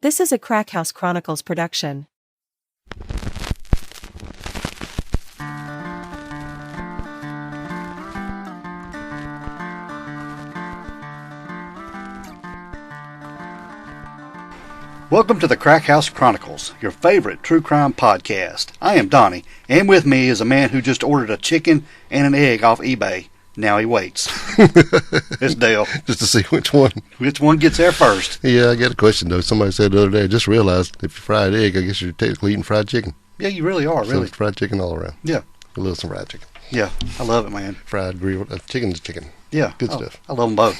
This is a Crack House Chronicles production. Welcome to the Crack House Chronicles, your favorite true crime podcast. I am Donnie, and with me is a man who just ordered a chicken and an egg off eBay. Now he waits. It's Dale. Just to see which one. Which one gets there first? Yeah, I got a question, though. Somebody said the other day, I just realized if you fry an egg, I guess you're technically eating fried chicken. Yeah, you really are, So really. it's fried chicken all around. Yeah. I love some fried chicken. Yeah, I love it, man. Fried, grilled, chicken's chicken. Yeah. Good stuff. I love them both.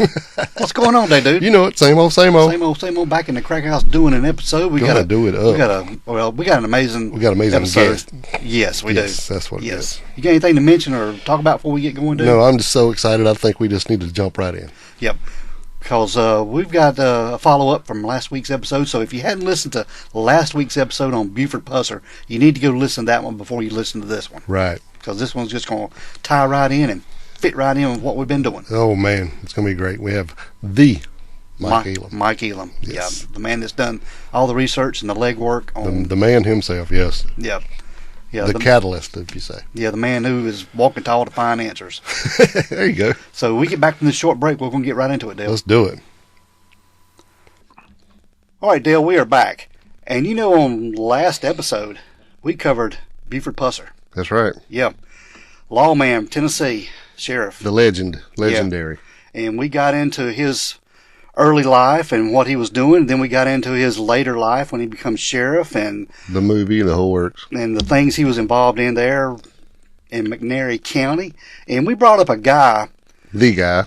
What's going on today, dude? You know it, same old, same old. Same old. Back in the Crack House doing an episode. We Gotta do it up. We got an amazing episode. guest. Yes, we do. Yes, that's what it is. You got anything to mention or talk about before we get going, dude? No, I'm just so excited. I think we just need to jump right in. Yep. Because we've got a follow-up from last week's episode. So if you hadn't listened to last week's episode on Buford Pusser, you need to go listen to that one before you listen to this one. Right. Because this one's just going to tie right in and fit right in with what we've been doing. Oh, man. It's going to be great. We have the Mike Elam. Mike Elam. Yes. Yeah. The man that's done all the research and the legwork on... The man himself, yes. Yeah. Yeah, the catalyst, if you say. Yeah, the man who is walking tall to find answers. There you go. So we get back from this short break, we're going to get right into it, Dale. Let's do it. All right, Dale, we are back. And you know, on last episode, we covered Buford Pusser. That's right. Yeah. Lawman, Tennessee, sheriff. The legendary. Yeah. And we got into his early life and what he was doing. Then we got into his later life when he becomes sheriff and the movie and the whole works. And the things he was involved in there in McNairy County. And we brought up a guy. The guy.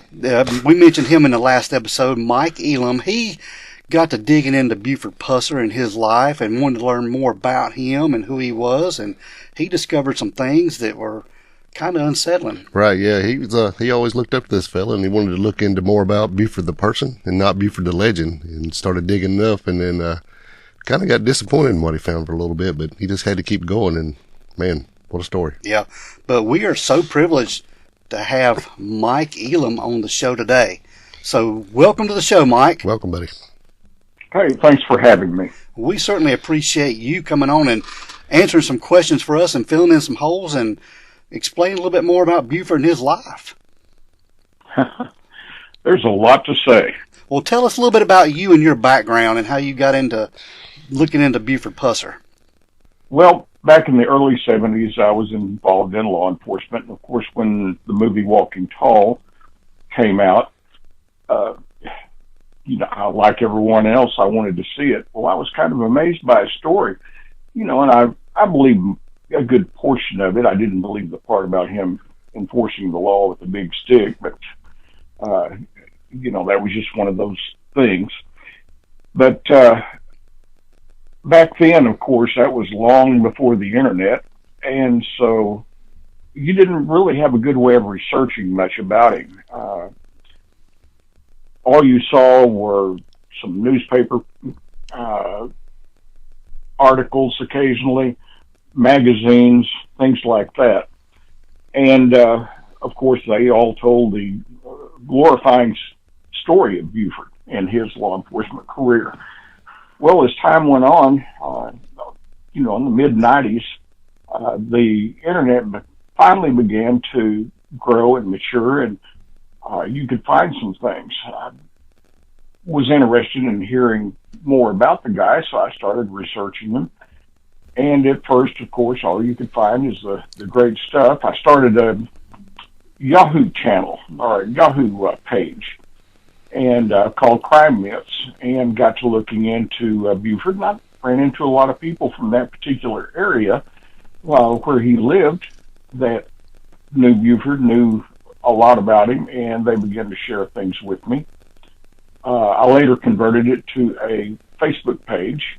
We mentioned him in the last episode, Mike Elam. He got to digging into Buford Pusser and his life and wanted to learn more about him and who he was. And he discovered some things that were kind of unsettling. Right, yeah. He always looked up to this fella, and he wanted to look into more about Buford the person and not Buford the legend, and started digging up, and then kind of got disappointed in what he found for a little bit, but he just had to keep going, and man, what a story. Yeah, but we are so privileged to have Mike Elam on the show today. So welcome to the show, Mike. Welcome, buddy. Hey, thanks for having me. We certainly appreciate you coming on and answering some questions for us and filling in some holes and explain a little bit more about Buford and his life. There's a lot to say. Well, tell us a little bit about you and your background and how you got into looking into Buford Pusser. Well, back in the early 70s, I was involved in law enforcement. And of course, when the movie Walking Tall came out, like everyone else, I wanted to see it. Well, I was kind of amazed by his story, and I believe a good portion of it. I didn't believe the part about him enforcing the law with a big stick, but, that was just one of those things. But back then, of course, that was long before the internet, and so you didn't really have a good way of researching much about him. All you saw were some newspaper articles occasionally, magazines, things like that. And, of course, they all told the glorifying story of Buford and his law enforcement career. Well, as time went on, in the mid-90s, the internet finally began to grow and mature, and you could find some things. I was interested in hearing more about the guy, so I started researching him. And at first, of course, all you could find is the great stuff. I started a Yahoo channel, or a Yahoo page, and called Crime Myths, and got to looking into Buford. And I ran into a lot of people from that particular area where he lived that knew Buford, knew a lot about him, and they began to share things with me. I later converted it to a Facebook page,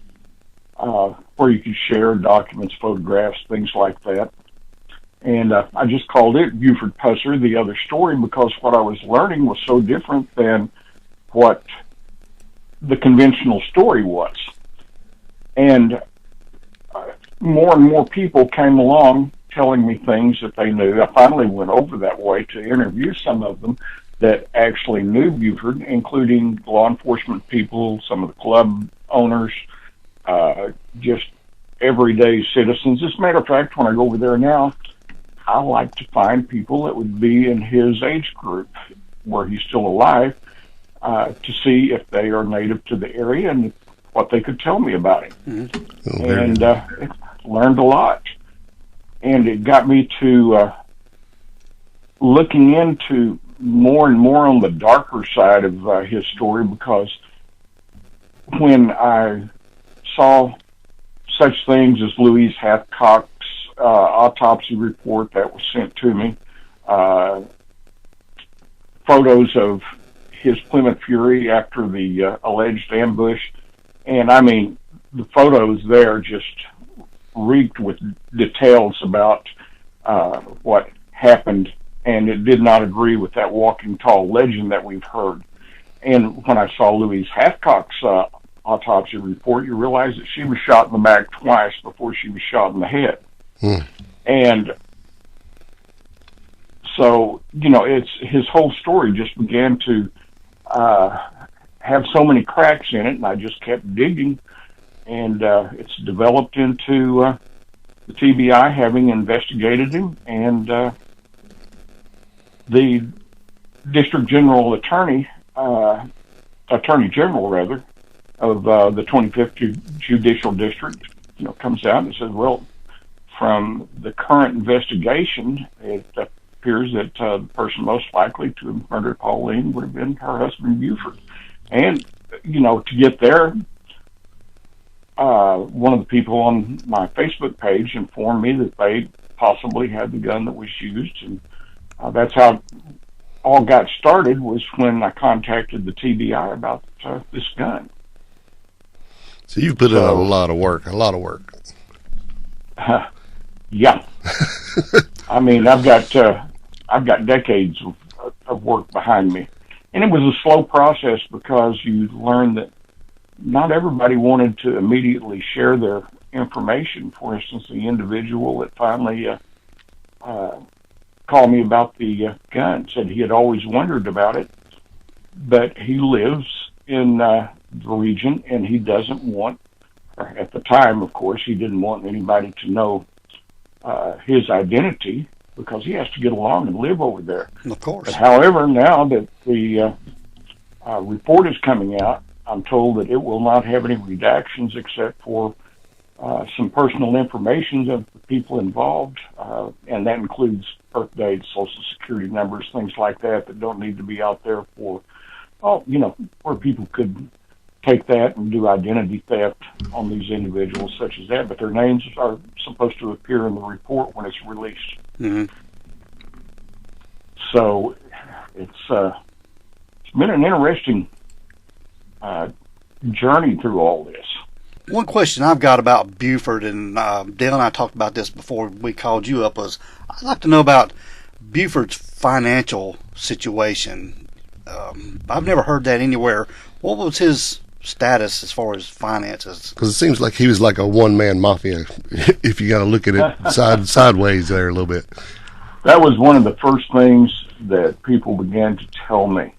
where you could share documents, photographs, things like that. And I just called it Buford Pusser, the other story, because what I was learning was so different than what the conventional story was. And more and more people came along telling me things that they knew. I finally went over that way to interview some of them that actually knew Buford, including law enforcement people, some of the club owners, just everyday citizens. As a matter of fact, when I go over there now, I like to find people that would be in his age group where he's still alive, to see if they are native to the area and what they could tell me about him. Mm-hmm. And learned a lot. And it got me to looking into more and more on the darker side of his story, because when I saw such things as Louise Hathcock's autopsy report that was sent to me, photos of his Plymouth Fury after the alleged ambush, and I mean, the photos there just reeked with details about what happened, and it did not agree with that walking tall legend that we've heard. And when I saw Louise Hathcock's autopsy report, you realize that she was shot in the back twice before she was shot in the head. And so, you know, it's his whole story just began to have so many cracks in it, and I just kept digging, and it's developed into the TBI having investigated him, and the District General Attorney General rather, of the 25th Judicial District, you know, comes out and says, well, from the current investigation, it appears that the person most likely to have murdered Pauline would have been her husband, Buford. And, you know, to get there, one of the people on my Facebook page informed me that they possibly had the gun that was used, and that's how it all got started, was when I contacted the TBI about this gun. So you've put in a lot of work. Yeah. I mean, I've got decades of work behind me. And it was a slow process, because you learn that not everybody wanted to immediately share their information. For instance, the individual that finally called me about the gun said he had always wondered about it, but he lives in the region, and he doesn't want, or at the time, of course, he didn't want anybody to know his identity, because he has to get along and live over there. Of course. But however, now that the report is coming out, I'm told that it will not have any redactions except for some personal information of the people involved, and that includes birth dates, social security numbers, things like that don't need to be out there for, you know, where people could take that and do identity theft on these individuals such as that. But their names are supposed to appear in the report when it's released. Mm-hmm. So it's been an interesting journey through all this. One question I've got about Buford, and Dale and I talked about this before we called you up, was I'd like to know about Buford's financial situation. I've never heard that anywhere. What was his status as far as finances? Because it seems like he was like a one-man mafia, if you got to look at it sideways there a little bit. That was one of the first things that people began to tell me,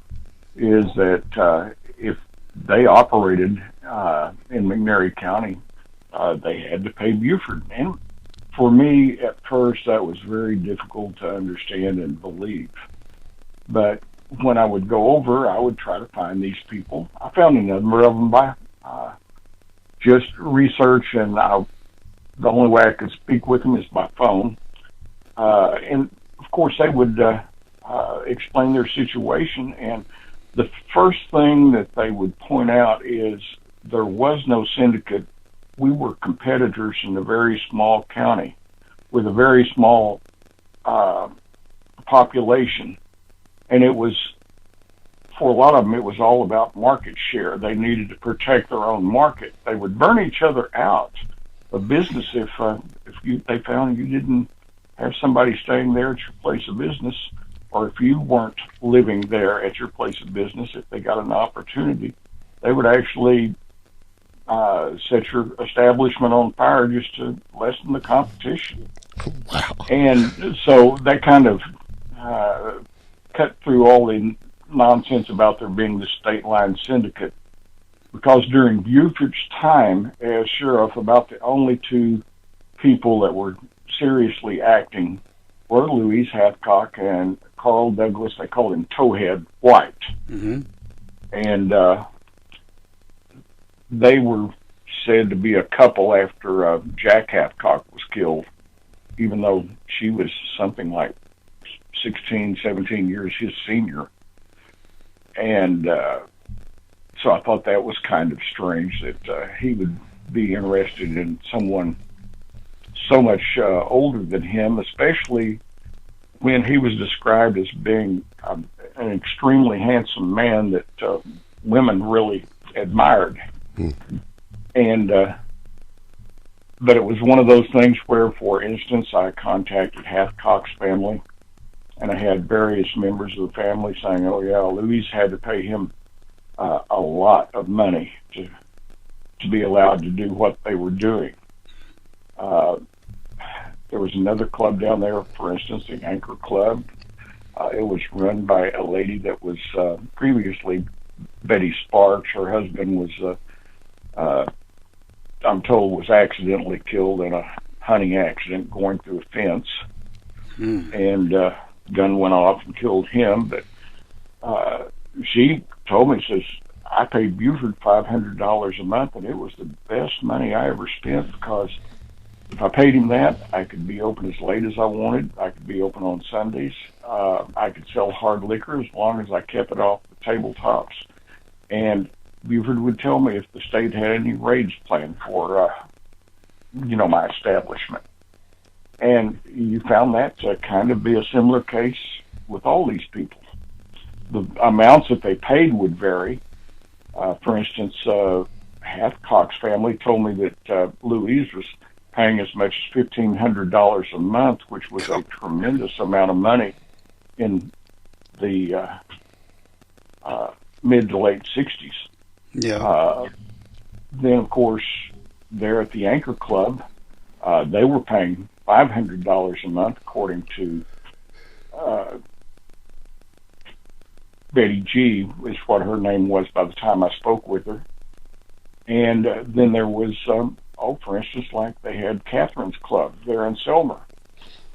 is that if they operated in McNairy County, they had to pay Buford. And for me, at first, that was very difficult to understand and believe. But when I would go over, I would try to find these people. I found a number of them by just research, and the only way I could speak with them is by phone. And, of course, they would explain their situation. And the first thing that they would point out is there was no syndicate. We were competitors in a very small county with a very small population. And it was, for a lot of them, it was all about market share. They needed to protect their own market. They would burn each other out of business if they found you didn't have somebody staying there at your place of business, or if you weren't living there at your place of business. If they got an opportunity, they would actually set your establishment on fire just to lessen the competition. Wow. And so that kind of cut through all the nonsense about there being the state line syndicate because during Buford's time as sheriff, about the only two people that were seriously acting were Louise Hathcock and Carl Douglas. They called him Towhead White. Mm-hmm. And they were said to be a couple after Jack Hathcock was killed, even though she was something like 16, 17 years his senior. And so I thought that was kind of strange that he would be interested in someone so much older than him, especially when he was described as being an extremely handsome man that women really admired. And but it was one of those things where, for instance, I contacted Hathcock's family, and I had various members of the family saying, "Oh yeah, Louise had to pay him a lot of money to be allowed to do what they were doing." There was another club down there, for instance, the Anchor Club. It was run by a lady that was previously Betty Sparks. Her husband was, I'm told, was accidentally killed in a hunting accident going through a fence. And gun went off and killed him. But she told me, says, I paid Buford $500 a month, and it was the best money I ever spent, because if I paid him that, I could be open as late as I wanted. I could be open on Sundays. I could sell hard liquor as long as I kept it off the tabletops. And Buford would tell me if the state had any raids planned for, my establishment. And you found that to kind of be a similar case with all these people. The amounts that they paid would vary. For instance, Hathcock's family told me that Louise was paying as much as $1,500 a month, which was a tremendous amount of money in the mid to late 60s. Yeah. Then, of course, there at the Anchor Club, they were paying $500 a month, according to Betty G, is what her name was by the time I spoke with her. And then there was, for instance, like they had Catherine's Club there in Selmer.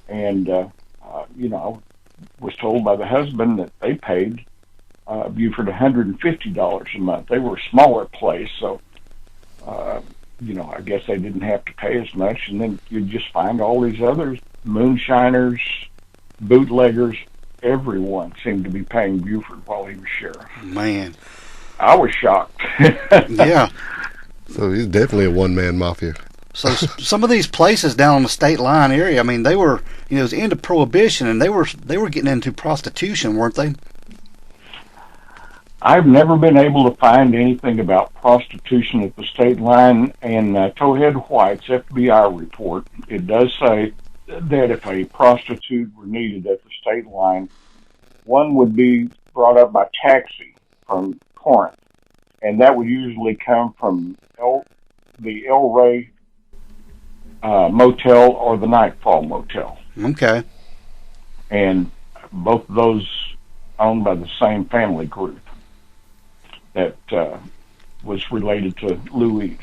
And, I was told by the husband that they paid Buford $150 a month. They were a smaller place, so, I guess they didn't have to pay as much. And then you'd just find all these others, moonshiners, bootleggers. Everyone seemed to be paying Buford while he was sheriff. Man. I was shocked. Yeah. So he's definitely a one-man mafia. So some of these places down on the state line area, I mean, they were, it was into prohibition, and they were getting into prostitution, weren't they? I've never been able to find anything about prostitution at the state line, and Towhead White's FBI report, it does say that if a prostitute were needed at the state line, one would be brought up by taxi from Corinth, and that would usually come from the El Rey Motel or the Nightfall Motel. Okay. And both of those owned by the same family group that was related to Louise.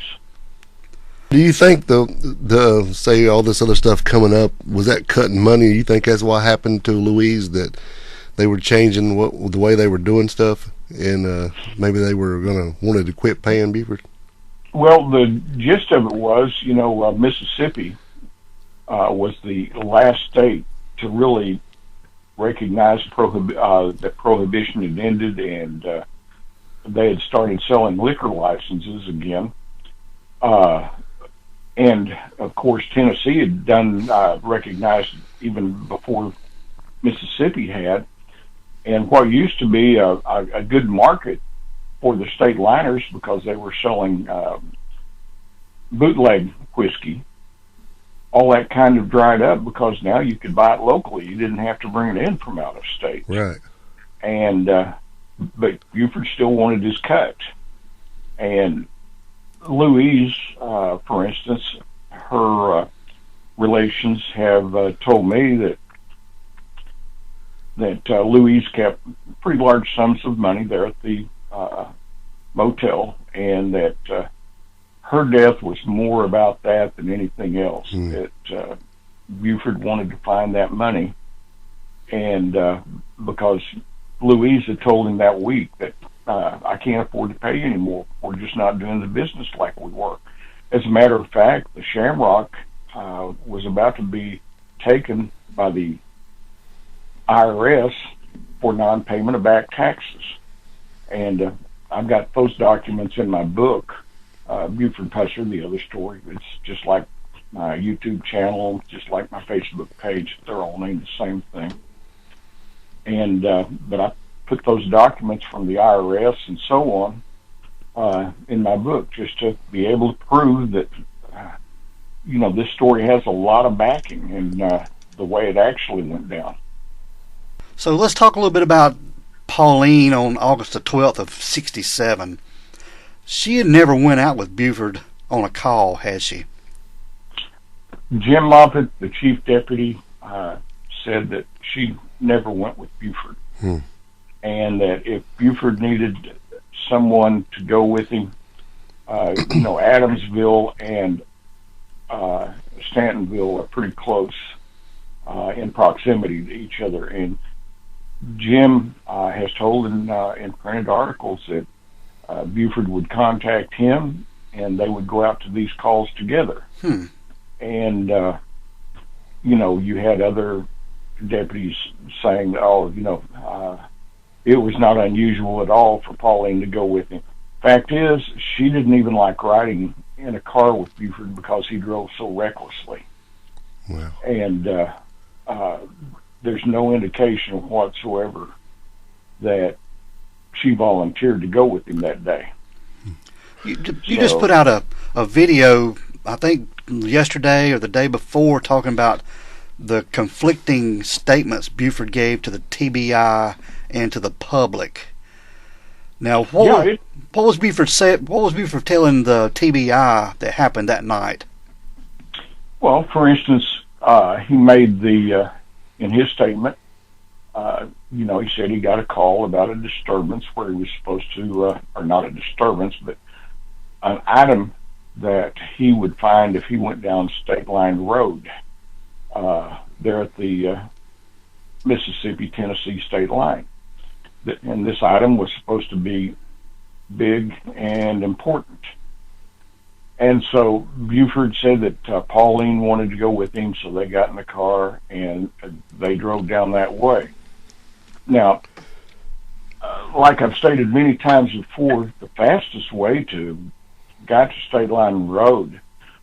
Do you think the say all this other stuff coming up, was that cutting money? You think that's what happened to Louise, that they were changing the way they were doing stuff, and maybe they were wanted to quit paying Buford? Well, the gist of it was, Mississippi was the last state to really recognize that prohibition had ended, and they had started selling liquor licenses again. And of course, Tennessee had done recognized even before Mississippi had. And what used to be a good market for the state liners, because they were selling bootleg whiskey, all that kind of dried up, because now you could buy it locally. You didn't have to bring it in from out of state. Right. And but Buford still wanted his cut. And Louise, for instance, her relations have told me that Louise kept pretty large sums of money there at the motel, and that her death was more about that than anything else. That Buford wanted to find that money, and because Louise had told him that week that I can't afford to pay you anymore. We're just not doing the business like we were. As a matter of fact, the Shamrock was about to be taken by the IRS for non-payment of back taxes. And I've got those documents in my book, Buford Pusser, The Other Story. It's just like my YouTube channel, just like my Facebook page. They're all named the same thing. And but I put those documents from the IRS and so on in my book, just to be able to prove that this story has a lot of backing and the way it actually went down. So let's talk a little bit about Pauline on August the 12th of 1967. She had never went out with Buford on a call, has she? Jim Moffett, the chief deputy, said that she never went with Buford. And that if Buford needed someone to go with him, Adamsville and Stantonville are pretty close in proximity to each other. And Jim has told in printed articles that Buford would contact him and they would go out to these calls together. And, you had other deputies saying, it was not unusual at all for Pauline to go with him. Fact is, she didn't even like riding in a car with Buford because he drove so recklessly. Wow. And there's no indication whatsoever that she volunteered to go with him that day. You just put out a video, I think yesterday or the day before, talking about the conflicting statements Buford gave to the TBI and to the public. Now, what was Buford telling the TBI that happened that night? Well, for instance, he made in his statement, he said he got a call about a disturbance where he was supposed to, or not a disturbance, but an item that he would find if he went down State Line Road there at the Mississippi-Tennessee state line. And this item was supposed to be big and important. And so Buford said that Pauline wanted to go with him, so they got in the car and they drove down that way. Now, like I've stated many times before, the fastest way to get to State Line Road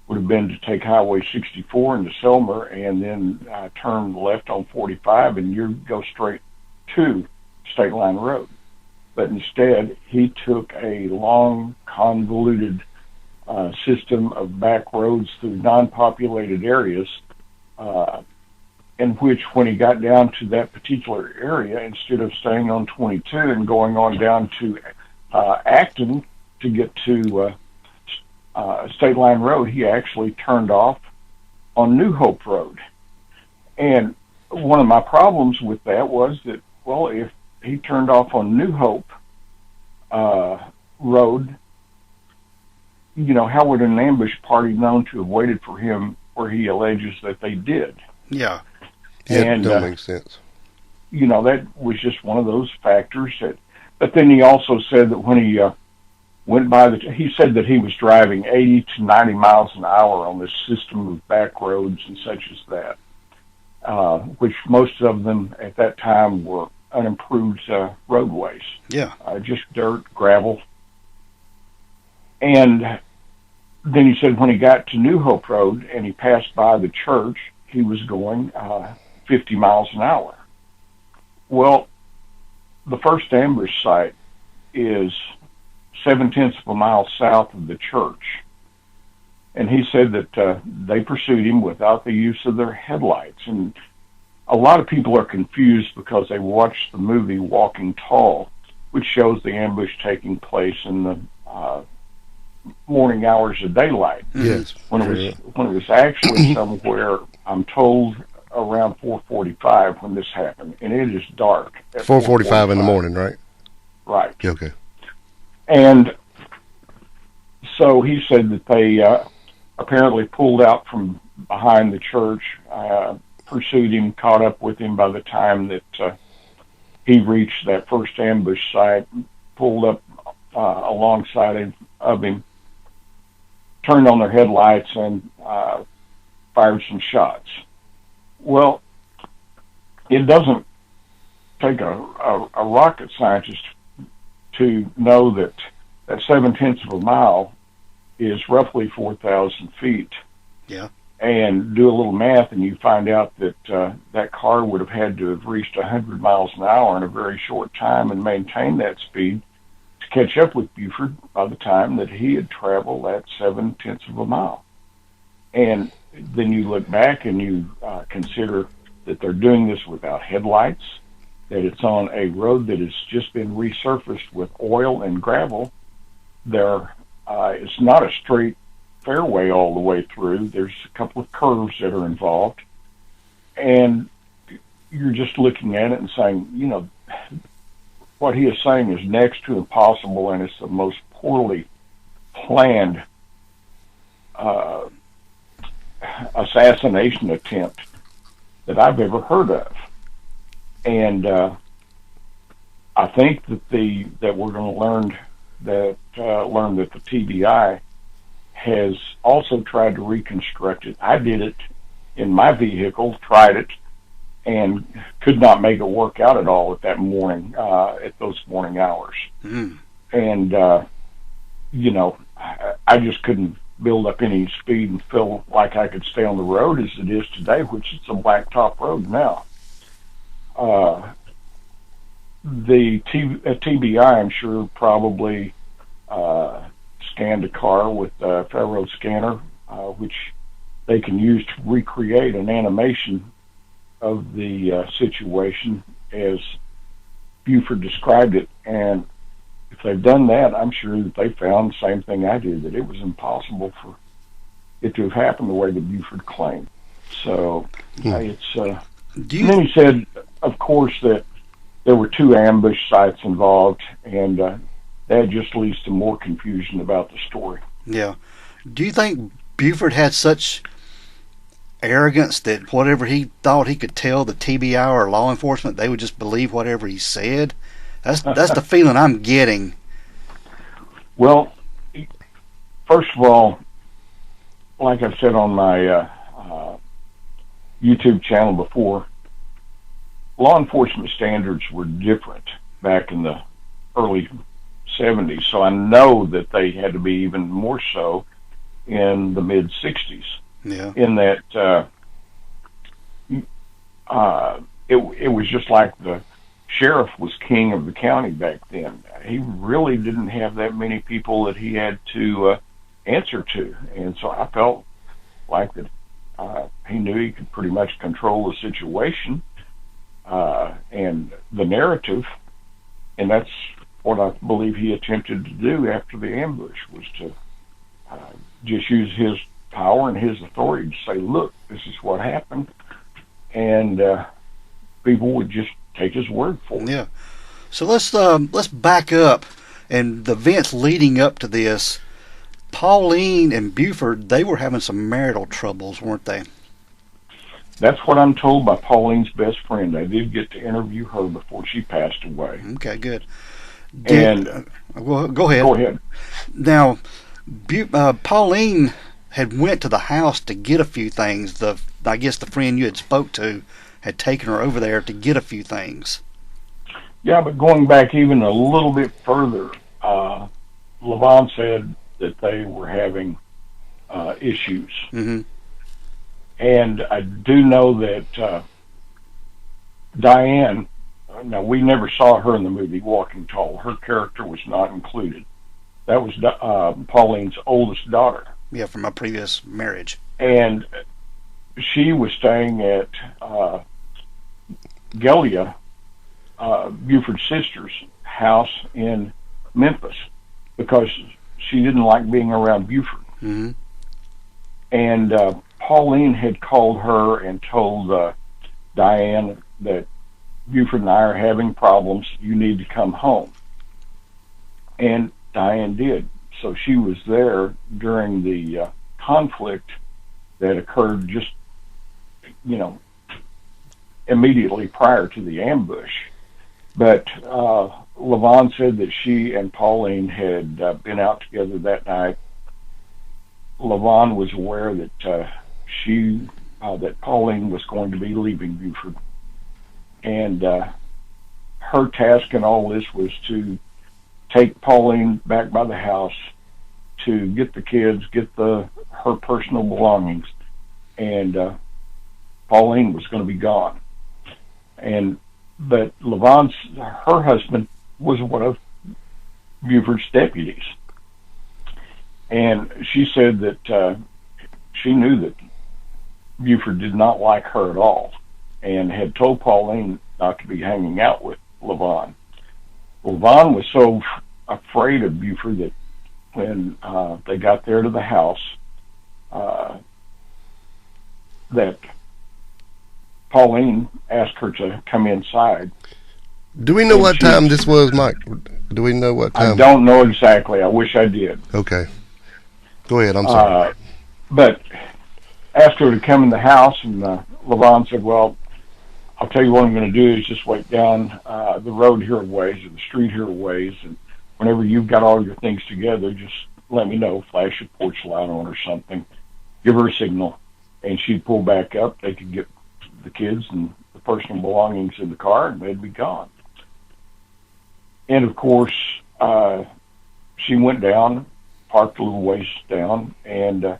would have been to take Highway 64 into Selmer and then turn left on 45 and you go straight to State Line Road. But instead, he took a long, convoluted system of back roads through non-populated areas in which, when he got down to that particular area, instead of staying on 22 and going on down to Acton to get to State Line Road, he actually turned off on New Hope Road. And one of my problems with that was that, well, if he turned off on New Hope Road, how would an ambush party known to have waited for him where he alleges that they did? Yeah. And that makes sense. That was just one of those factors. But then he also said that when he went by he said that he was driving 80 to 90 miles an hour on this system of back roads and such as that, which most of them at that time were unimproved roadways. Yeah. Just dirt, gravel. And then he said when he got to New Hope Road and he passed by the church, he was going 50 miles an hour. Well, the first ambush site is 0.7 of a mile south of the church. And he said that they pursued him without the use of their headlights. And a lot of people are confused because they watched the movie Walking Tall, which shows the ambush taking place in the morning hours of daylight. Yes. When it was actually somewhere, I'm told, around 4:45 when this happened, and it is dark. 4:45 in the morning, right? Right. Okay. And So he said that they apparently pulled out from behind the church, pursued him, caught up with him by the time that he reached that first ambush site, pulled up alongside of him, turned on their headlights, and fired some shots. Well, it doesn't take a rocket scientist to know that 7/10 of a mile is roughly 4,000 feet. Yeah. And do a little math, and you find out that that car would have had to have reached 100 miles an hour in a very short time and maintained that speed to catch up with Buford by the time that he had traveled that 7/10 of a mile. And then you look back and you consider that they're doing this without headlights, that it's on a road that has just been resurfaced with oil and gravel. It's not a straight fairway all the way through. There's a couple of curves that are involved. And you're just looking at it and saying, what he is saying is next to impossible, and it's the most poorly planned assassination attempt that I've ever heard of. And I think that we're going to learn that the TBI has also tried to reconstruct it. I did it in my vehicle, tried it, and could not make it work out at all at that morning, at those morning hours. Mm. And I just couldn't build up any speed and feel like I could stay on the road as it is today, which is a blacktop road now. The TBI, I'm sure, probably scanned a car with a Faro scanner, which they can use to recreate an animation of the situation as Buford described it. And if they've done that, I'm sure that they found the same thing I did, that it was impossible for it to have happened the way that Buford claimed. So it's... and then he said, of course, that there were 2 ambush sites involved, and that just leads to more confusion about the story. Yeah. Do you think Buford had such arrogance that whatever he thought he could tell the TBI or law enforcement, they would just believe whatever he said? That's the feeling I'm getting. Well, first of all, like I've said on my YouTube channel before, law enforcement standards were different back in the early 70s, so I know that they had to be even more so in the mid-60s. Yeah. In that it was just like the sheriff was king of the county back then. He really didn't have that many people that he had to answer to, and so I felt like that he knew he could pretty much control the situation and the narrative, and that's what I believe he attempted to do after the ambush, was to just use his power and his authority to say, look, this is what happened, and people would just take his word for it. Yeah. So let's back up, and the events leading up to this. Pauline and Buford, they were having some marital troubles, weren't they? That's what I'm told by Pauline's best friend. I did get to interview her before she passed away. Okay, good. And go ahead. Go ahead. Now, Pauline had went to the house to get a few things. I guess the friend you had spoke to had taken her over there to get a few things. Yeah, but going back even a little bit further, Levon said that they were having issues. Mm-hmm. And I do know that Diane, now we never saw her in the movie Walking Tall. Her character was not included. That was Pauline's oldest daughter. Yeah, from a previous marriage. And she was staying at Gelia, Buford's sister's house in Memphis, because she didn't like being around Buford. Mm-hmm. And Pauline had called her and told Diane that Buford and I are having problems. You need to come home. And Diane did. so she was there during the conflict that occurred just, immediately prior to the ambush. But Levon said that she and Pauline had been out together that night. Levon was aware that that Pauline was going to be leaving Buford, and her task in all this was to take Pauline back by the house to get the kids, get her personal belongings, and Pauline was going to be gone. But her husband was one of Buford's deputies, and she said that she knew that Buford did not like her at all, and had told Pauline not to be hanging out with Levon. Levon was so afraid of Buford that when they got there to the house, that Pauline asked her to come inside. Do we know what time this was, Mike? Do we know what time? I don't know exactly. I wish I did. Okay. Go ahead. I'm sorry. But asked her to come in the house, and Levon said, well, I'll tell you what I'm going to do is just wait down the road here a ways, or the street here a ways, and whenever you've got all your things together, just let me know, flash your porch light on or something, give her a signal, and she'd pull back up. They could get the kids and the personal belongings in the car, and they'd be gone. And of course, she went down, parked a little ways down, and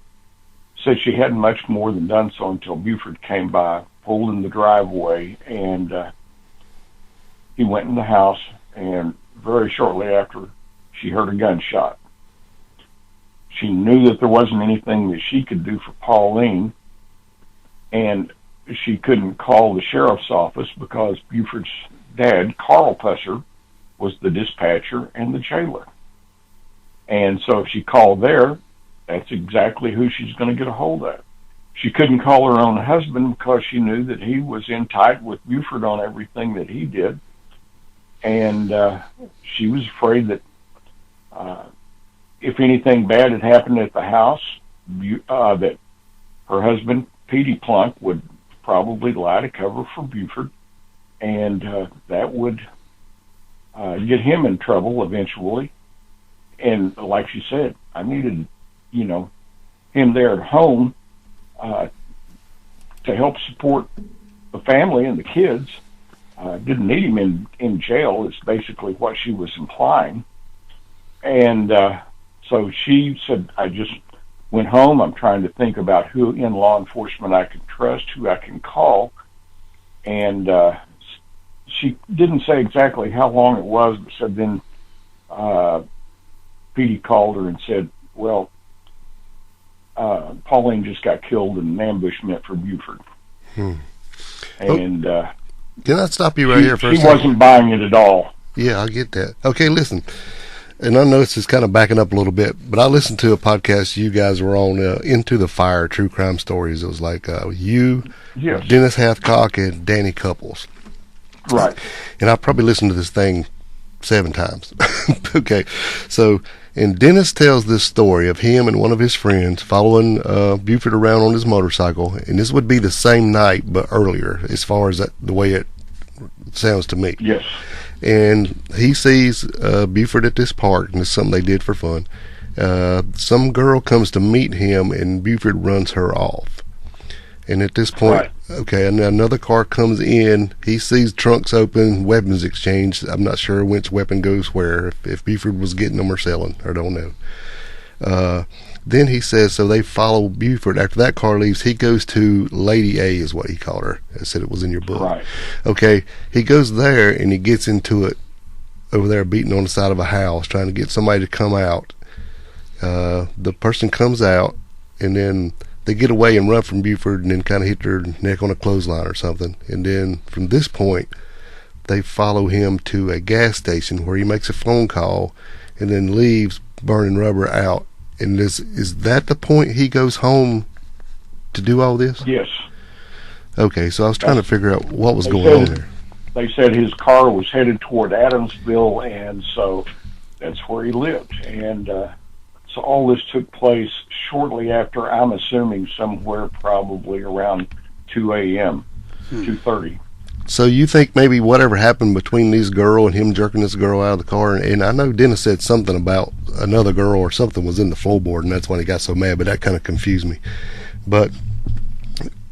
said she hadn't much more than done so until Buford came by, pulled in the driveway, and he went in the house, and very shortly after, she heard a gunshot. She knew that there wasn't anything that she could do for Pauline, and she couldn't call the sheriff's office because Buford's dad, Carl Pusser, was the dispatcher and the jailer. And so if she called there, that's exactly who she's going to get a hold of. She couldn't call her own husband because she knew that he was in tight with Buford on everything that he did. And she was afraid that if anything bad had happened at the house, that her husband, Petey Plunk, would probably lie to cover for Buford, and that would get him in trouble eventually. And like she said, I needed, him there at home to help support the family and the kids. Didn't need him in jail, is basically what she was implying. And so she said, I just went home. I'm trying to think about who in law enforcement I can trust, who I can call. And she didn't say exactly how long it was, but said then Petey called her and said, well, Pauline just got killed in an ambushment for Buford. And can I stop you right here for a second? She wasn't buying it at all. Yeah, I get that. Okay, listen. And I know this is kind of backing up a little bit, but I listened to a podcast you guys were on, Into the Fire, True Crime Stories. It was like you, yes, Dennis Hathcock, and Danny Couples. Right. And I probably listened to this thing 7 times. Okay, so, and Dennis tells this story of him and one of his friends following Buford around on his motorcycle, and this would be the same night but earlier, as far as the way it sounds to me. Yes. And he sees Buford at this park, and it's something they did for fun. Some girl comes to meet him, and Buford runs her off. And at this point, right. Okay, and another car comes in. He sees trunks open, weapons exchanged. I'm not sure which weapon goes where, if Buford was getting them or selling. I don't know. Then he says, so they follow Buford. After that car leaves, he goes to Lady A, is what he called her. I said it was in your book. Right. Okay, he goes there, and he gets into it over there beating on the side of a house, trying to get somebody to come out. The person comes out, and then they get away and run from Buford and then kind of hit their neck on a clothesline or something. And then from this point, they follow him to a gas station where he makes a phone call and then leaves burning rubber out. And is that the point he goes home to do all this? Yes. Okay, so I was trying to figure out what was going on there. They said his car was headed toward Adamsville, and so that's where he lived. And So all this took place shortly after, I'm assuming somewhere probably around 2 a.m., 2:30. So you think maybe whatever happened between this girl and him jerking this girl out of the car, and I know Dennis said something about another girl or something was in the floorboard, and that's when he got so mad, but that kind of confused me. But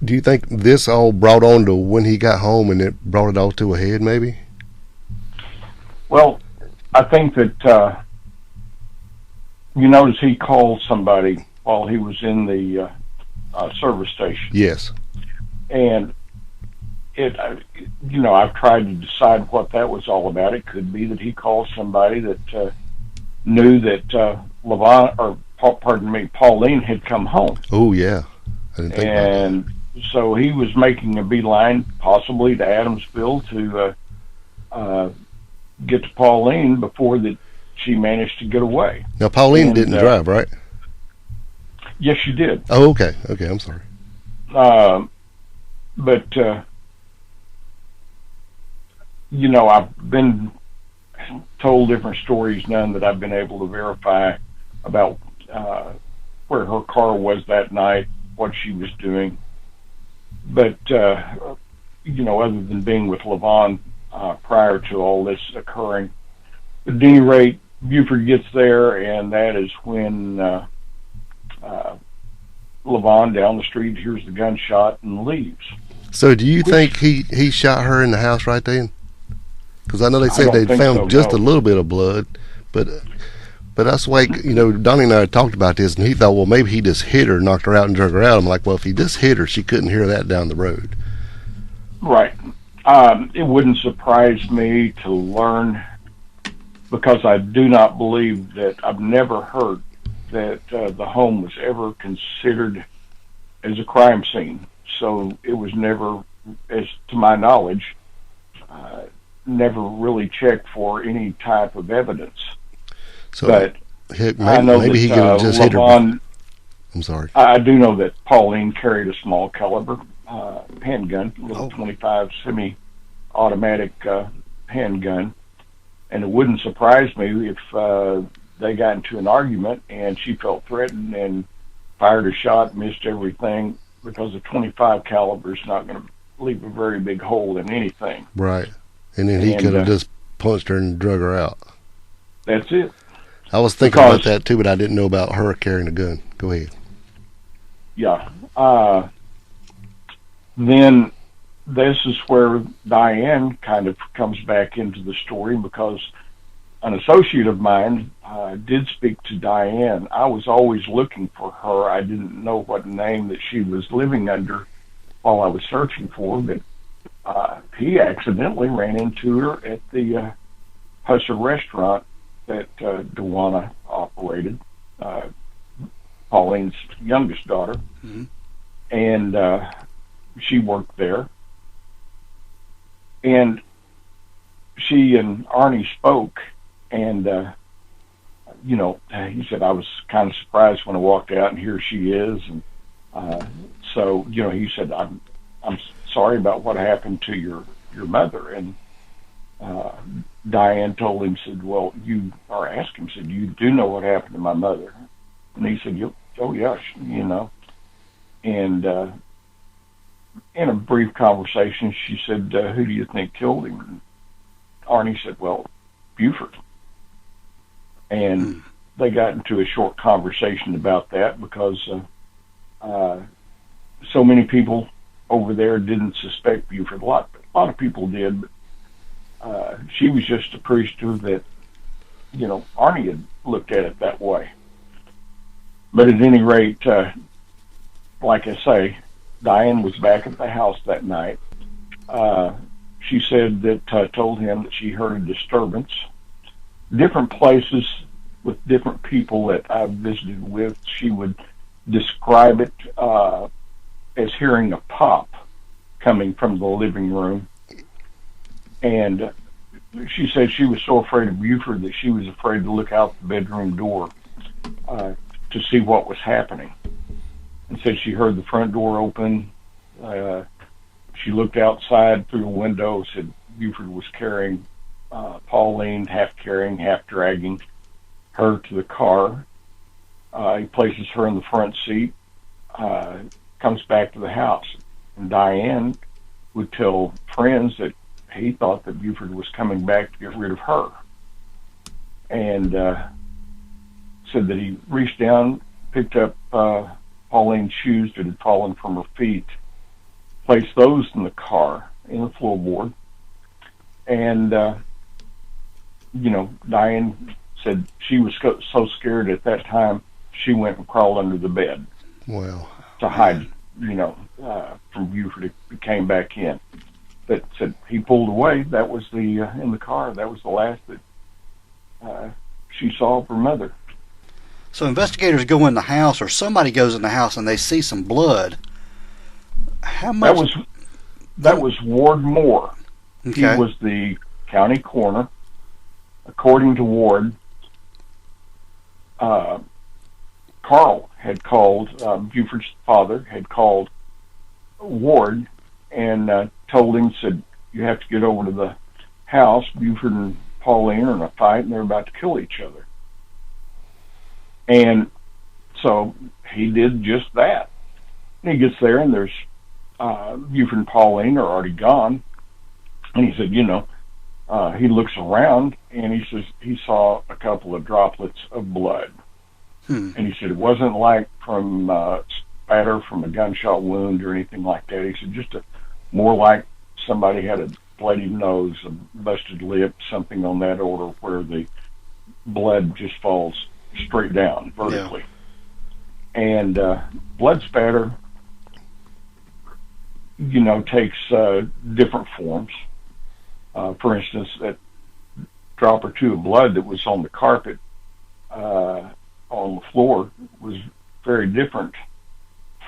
do you think this all brought on to when he got home and it brought it all to a head, maybe? Well, I think that, you notice he called somebody while he was in the service station. Yes. And I've tried to decide what that was all about. It could be that he called somebody that knew that Pauline had come home. Oh, yeah. I didn't think about that. And so he was making a beeline, possibly to Adamsville, to get to Pauline before that she managed to get away. Now, Pauline didn't drive, right? Yes, she did. Oh, okay. Okay, I'm sorry. But I've been told different stories, none that I've been able to verify, about where her car was that night, what she was doing. But, other than being with Levon prior to all this occurring, at any rate, Buford gets there, and that is when Levon down the street hears the gunshot and leaves. So do you think he shot her in the house right then? Because I know they said they found just a little bit of blood, but that's like, Donnie and I had talked about this, and he thought, well, maybe he just hit her, knocked her out, and drug her out. I'm like, well, if he just hit her, she couldn't hear that down the road. Right. It wouldn't surprise me to learn, because I do not believe that, I've never heard that the home was ever considered as a crime scene. So it was never, as to my knowledge, never really checked for any type of evidence. So but I know maybe he could have just hit her. I'm sorry. I do know that Pauline carried a small caliber handgun, a little 25 semi-automatic handgun, and it wouldn't surprise me if they got into an argument and she felt threatened and fired a shot, missed everything, because a 25 caliber is not going to leave a very big hole in anything. Right. And then he could have just punched her and drug her out. That's it. I was thinking about that too, but I didn't know about her carrying a gun. Go ahead. Yeah. Then this is where Diane kind of comes back into the story, because an associate of mine did speak to Diane. I was always looking for her. I didn't know what name that she was living under while I was searching for, but he accidentally ran into her at the Pusser restaurant that Dewana operated, Pauline's youngest daughter. Mm-hmm. And she worked there. And she and Arnie spoke, and he said, I was kind of surprised when I walked out, and here she is. And so he said, I'm sorry about what happened to your mother. And Diane told him, said, well, you do know what happened to my mother? And he said, oh yeah, and in a brief conversation, she said, who do you think killed him? And Arnie said, well, Buford. And they got into a short conversation about that, because so many people over there didn't suspect Buford. A lot of people did, but she was just appreciative that, Arnie had looked at it that way. But at any rate, like I say, Diane was back at the house that night. She said that, told him that she heard a disturbance. Different places with different people that I've visited with, she would describe it as hearing a pop coming from the living room. And she said she was so afraid of Buford that she was afraid to look out the bedroom door to see what was happening. And said she heard the front door open. She looked outside through the window, said Buford was carrying Pauline, half carrying, half dragging her to the car. He places her in the front seat, comes back to the house, and Diane would tell friends that he thought that Buford was coming back to get rid of her, and said that he reached down, picked up Pauline's shoes that had fallen from her feet, placed those in the car, in the floorboard, and Diane said she was so scared at that time she went and crawled under the bed. Wow. To hide, from Buford. He came back in. But said he pulled away. That was in the car. That was the last that she saw of her mother. So investigators go in the house, or somebody goes in the house, and they see some blood. How much? That was Ward Moore. Okay. He was the county coroner. According to Ward, Carl had called, Buford's father had called Ward and told him, said, you have to get over to the house. Buford and Pauline are in a fight and they're about to kill each other. And so he did just that. And he gets there and there's Buford and Pauline are already gone. And he said, he looks around and he says he saw a couple of droplets of blood. And he said it wasn't like from spatter from a gunshot wound or anything like that. He said just more like somebody had a bloody nose, a busted lip, something on that order, where the blood just falls straight down vertically. Yeah. And blood spatter, takes different forms. For instance, that drop or two of blood that was on the carpet on the floor was very different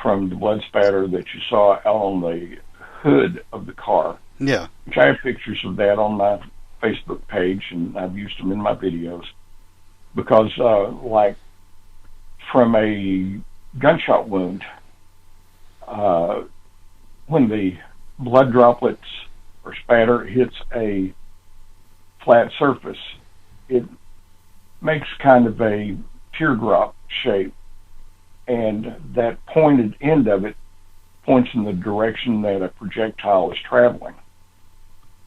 from the blood spatter that you saw out on the hood of the car. Yeah. Which I have pictures of that on my Facebook page, and I've used them in my videos. Because, like, from a gunshot wound, when the blood droplets or spatter hits a flat surface, it makes kind of a teardrop shape, and that pointed end of it points in the direction that a projectile is traveling.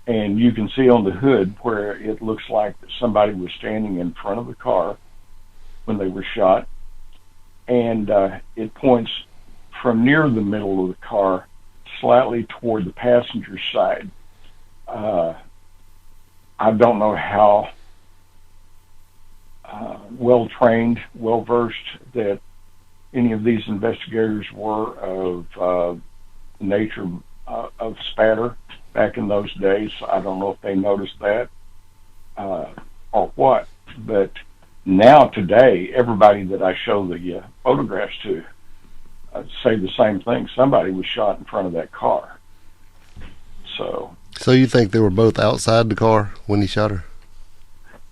And you can see on the hood where it looks like somebody was standing in front of the car when they were shot, and it points from near the middle of the car slightly toward the passenger side. I don't know how well-trained, well-versed that any of these investigators were of the nature of spatter back in those days. I don't know if they noticed that or what. But now, today, everybody that I show the photographs to say the same thing. Somebody was shot in front of that car. So you think they were both outside the car when he shot her?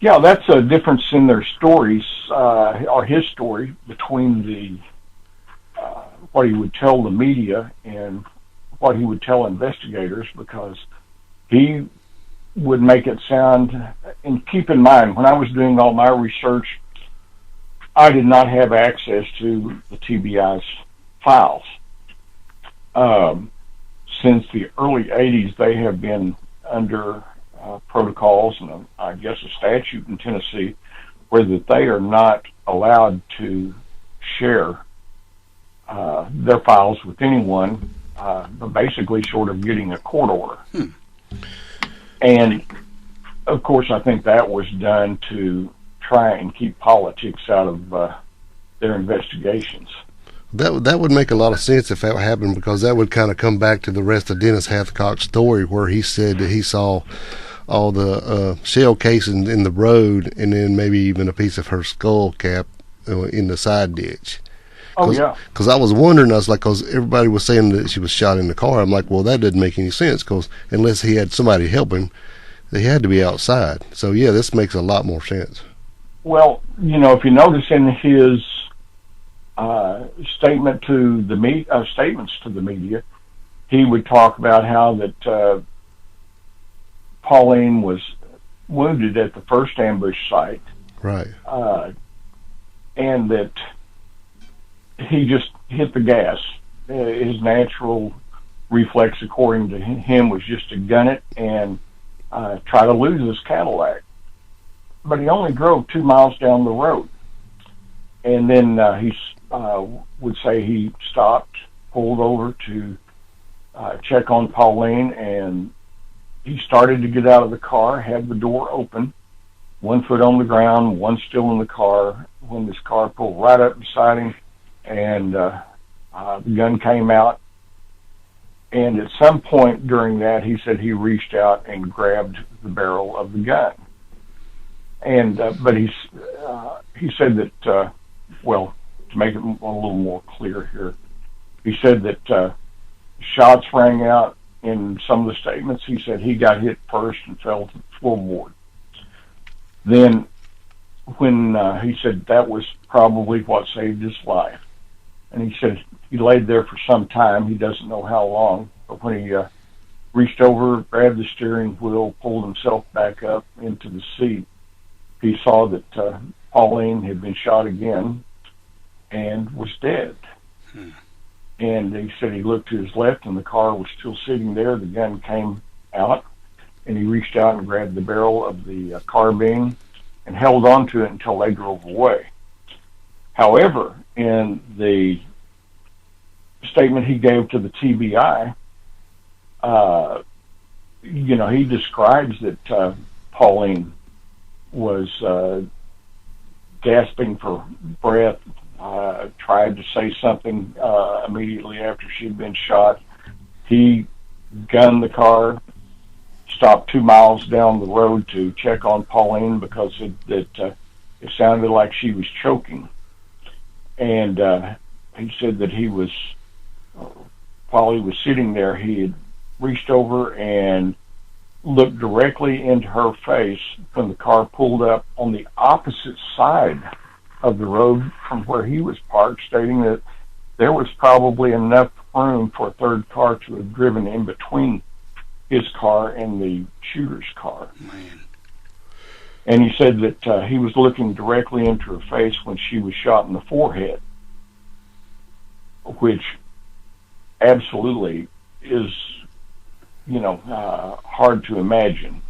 Yeah, that's a difference in their stories, or his story, between the what he would tell the media and what he would tell investigators, because he would make it sound, and keep in mind, when I was doing all my research, I did not have access to the TBI's files. Since the early 80s, they have been under protocols and I guess a statute in Tennessee where that they are not allowed to share their files with anyone, but basically short of getting a court order. And of course, I think that was done to try and keep politics out of their investigations. That would make a lot of sense if that happened, because that would kind of come back to the rest of Dennis Hathcock's story, where he said that he saw all the shell casings in the road, and then maybe even a piece of her skull cap in the side ditch. Because I was wondering, I was like, because everybody was saying that she was shot in the car. I'm like, well, that doesn't make any sense, because unless he had somebody help him, they had to be outside. So yeah, this makes a lot more sense. Well, if you notice in his statements to the media, he would talk about how that Pauline was wounded at the first ambush site, right? And that he just hit the gas. His natural reflex, according to him, was just to gun it and try to lose his Cadillac. But he only drove 2 miles down the road. And then he would say he stopped, pulled over to check on Pauline, and he started to get out of the car, had the door open, 1 foot on the ground, one still in the car, when this car pulled right up beside him, and the gun came out. And at some point during that, he said he reached out and grabbed the barrel of the gun. And but he said that, well, to make it a little more clear here, he said that shots rang out in some of the statements. He said he got hit first and fell to the floorboard. Then when he said that was probably what saved his life. And he said he laid there for some time. He doesn't know how long. But when he reached over, grabbed the steering wheel, pulled himself back up into the seat, he saw that Pauline had been shot again and was dead. And he said he looked to his left and the car was still sitting there. The gun came out, and he reached out and grabbed the barrel of the carbine and held on to it until they drove away. However, in the statement he gave to the TBI, he describes that Pauline was gasping for breath, tried to say something immediately after she'd been shot. He gunned the car, stopped 2 miles down the road to check on Pauline because it sounded like she was choking. And he said that he was, while he was sitting there, he had reached over and looked directly into her face when the car pulled up on the opposite side of the road from where he was parked, stating that there was probably enough room for a third car to have driven in between his car and the shooter's car. Man. And he said that he was looking directly into her face when she was shot in the forehead, which absolutely is, hard to imagine.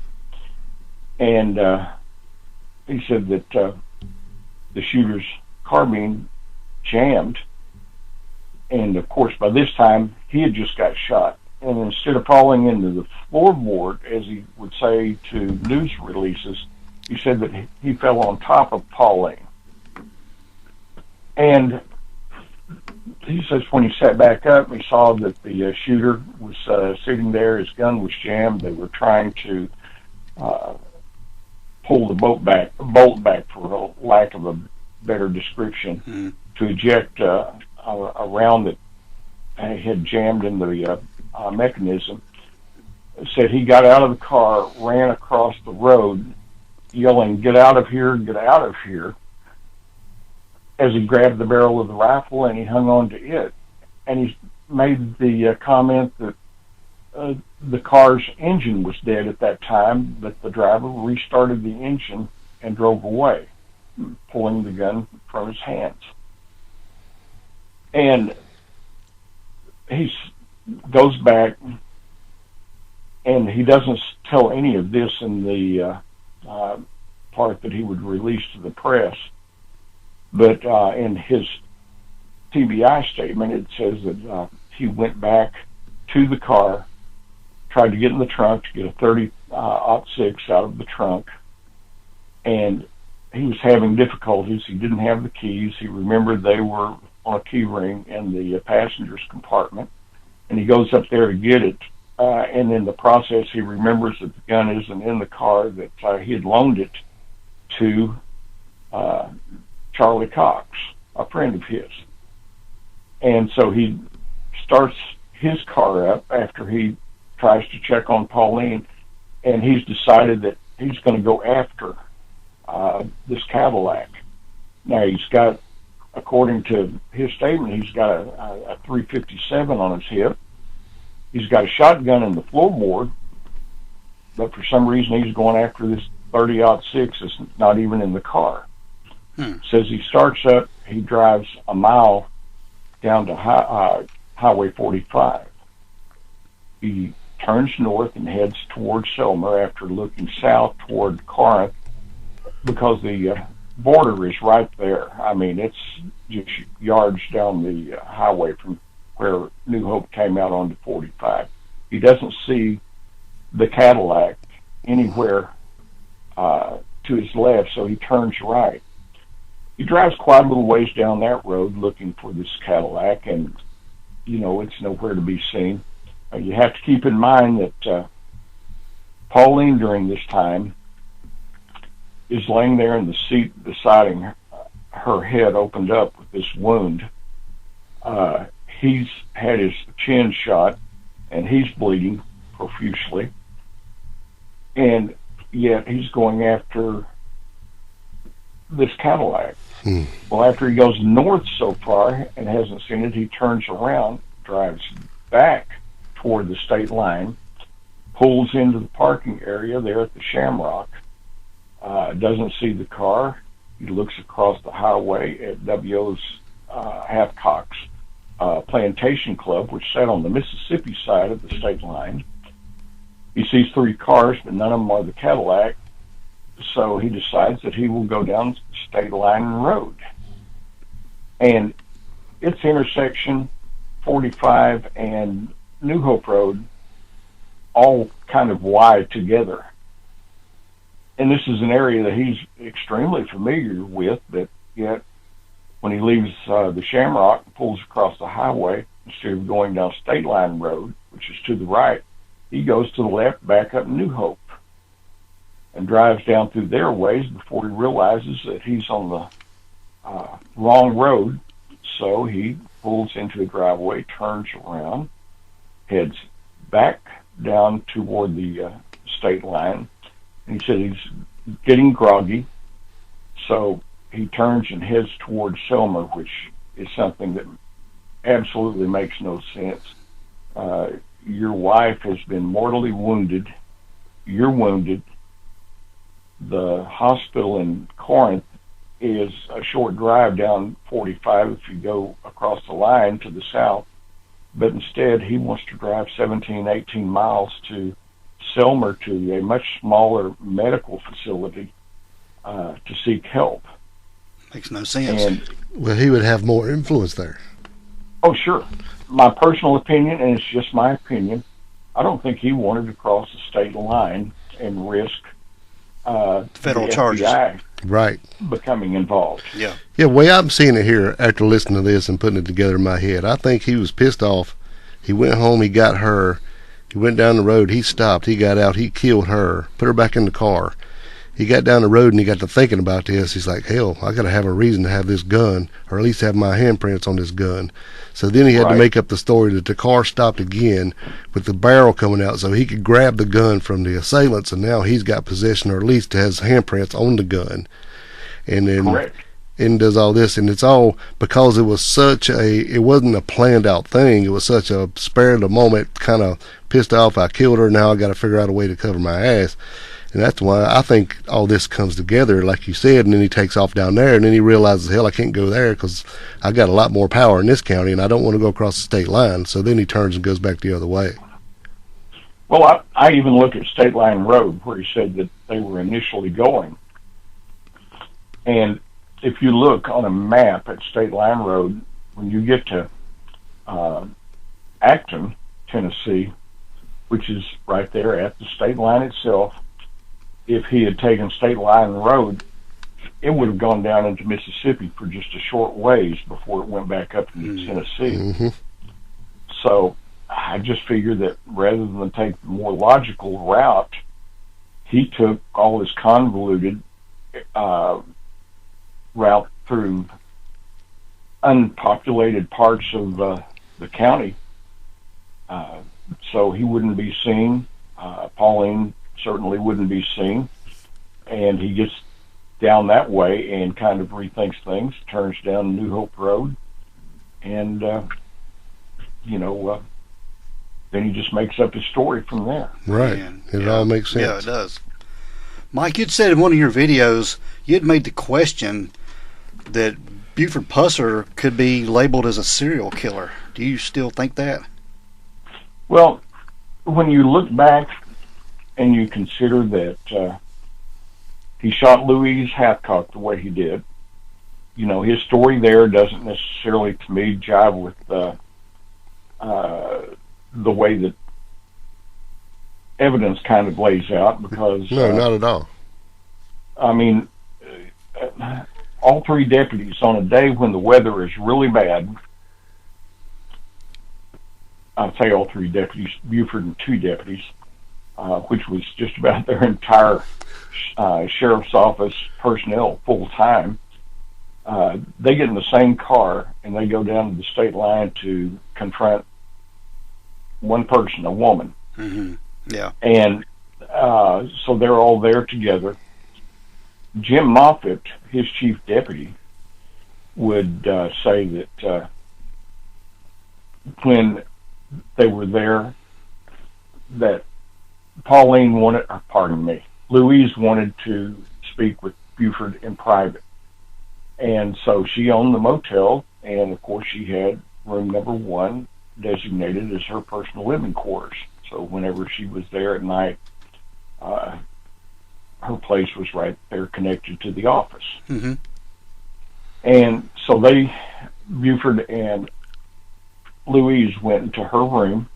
And he said that the shooter's carbine jammed, and of course by this time he had just got shot. And instead of falling into the floorboard, as he would say to news releases, he said that he fell on top of Pauline. And he says when he sat back up, he saw that the shooter was sitting there. His gun was jammed. They were trying to pull the bolt back, for lack of a better description, to eject a round that had jammed in the mechanism. Said he got out of the car, ran across the road, yelling, "Get out of here, get out of here," as he grabbed the barrel of the rifle and he hung on to it. And he made the comment that the car's engine was dead at that time, but the driver restarted the engine and drove away, pulling the gun from his hands. And he goes back, and he doesn't tell any of this in the part that he would release to the press. But in his TBI statement, it says that he went back to the car, tried to get in the trunk to get a 30-06 out of the trunk, and he was having difficulties. He didn't have the keys. He remembered they were on a key ring in the passenger's compartment, and he goes up there to get it. And in the process, he remembers that the gun isn't in the car, that he had loaned it to Charlie Cox, a friend of his. And so he starts his car up after he tries to check on Pauline, and he's decided that he's going to go after this Cadillac. Now, he's got, according to his statement, he's got a .357 on his hip. He's got a shotgun in the floorboard, but for some reason he's going after this 30-06 that's not even in the car. Says he starts up, he drives a mile down to Highway 45. He turns north and heads towards Selmer after looking south toward Corinth, because the border is right there. I mean, it's just yards down the highway from where New Hope came out onto 45. He doesn't see the Cadillac anywhere to his left, so he turns right. He drives quite a little ways down that road looking for this Cadillac, and, it's nowhere to be seen. You have to keep in mind that Pauline, during this time, is laying there in the seat beside her head opened up with this wound. He's had his chin shot, and he's bleeding profusely. And yet he's going after this Cadillac. Well, after he goes north so far and hasn't seen it, he turns around, drives back toward the state line, pulls into the parking area there at the Shamrock, doesn't see the car. He looks across the highway at W.O.'s Halfcock's Plantation Club, which sat on the Mississippi side of the state line. He sees 3 cars, but none of them are the Cadillac, so he decides that he will go down State Line Road. And its intersection, 45 and New Hope Road, all kind of wide together. And this is an area that he's extremely familiar with, but yet when he leaves the Shamrock and pulls across the highway, instead of going down State Line Road, which is to the right, he goes to the left back up New Hope and drives down through their ways before he realizes that he's on the wrong road. So he pulls into the driveway, turns around, heads back down toward the state line. And he said he's getting groggy, so he turns and heads towards Selmer, which is something that absolutely makes no sense. Your wife has been mortally wounded. You're wounded. The hospital in Corinth is a short drive down 45 if you go across the line to the south, but instead he wants to drive 17, 18 miles to Selmer, to a much smaller medical facility to seek help. Makes no sense. And, well, he would have more influence there. Oh, sure. My personal opinion, and it's just my opinion, I don't think he wanted to cross the state line and risk federal the charges. FBI Right. becoming involved. Yeah. Yeah, the way I'm seeing it here after listening to this and putting it together in my head, I think he was pissed off. He went home, he got her, he went down the road, he stopped, he got out, he killed her, put her back in the car. He got down the road and he got to thinking about this. He's like, hell, I got to have a reason to have this gun, or at least have my handprints on this gun. So then he had to make up the story that the car stopped again with the barrel coming out so he could grab the gun from the assailants, and now he's got possession, or at least has handprints on the gun. And then and does all this, and it's all because it was it wasn't a planned out thing. It was such a spare of the moment, kind of pissed off, I killed her, now I got to figure out a way to cover my ass. And that's why I think all this comes together, like you said, and then he takes off down there, and then he realizes, hell, I can't go there because I got a lot more power in this county, and I don't want to go across the state line. So then he turns and goes back the other way. Well, I even look at State Line Road, where he said that they were initially going. And if you look on a map at State Line Road, when you get to Acton, Tennessee, which is right there at the state line itself, if he had taken State Line Road, it would have gone down into Mississippi for just a short ways before it went back up into Tennessee. Mm-hmm. So I just figured that rather than take the more logical route, he took all this convoluted route through unpopulated parts of the county, so he wouldn't be seen. Pauline certainly wouldn't be seen, and he gets down that way and kind of rethinks things, turns down New Hope Road, and then he just makes up his story from there. Right. Man, It all makes sense. Yeah, it does. Mike, you'd said in one of your videos, you'd made the question that Buford Pusser could be labeled as a serial killer. Do you still think that? Well, when you look back and you consider that he shot Louise Hathcock the way he did, you know, his story there doesn't necessarily, to me, jive with the way that evidence kind of lays out, because No, not at all. I mean, all three deputies on a day when the weather is really bad, I'd say all three deputies, Buford and two deputies, which was just about their entire sheriff's office personnel full time, they get in the same car and they go down to the state line to confront one person, a woman. Mm-hmm. Yeah. And so they're all there together. Jim Moffitt, his chief deputy, would say that when they were there, that Louise wanted to speak with Buford in private. And so she owned the motel, and of course she had room number 1 designated as her personal living quarters. So whenever she was there at night, her place was right there connected to the office. Mm-hmm. And so Buford and Louise went into her room.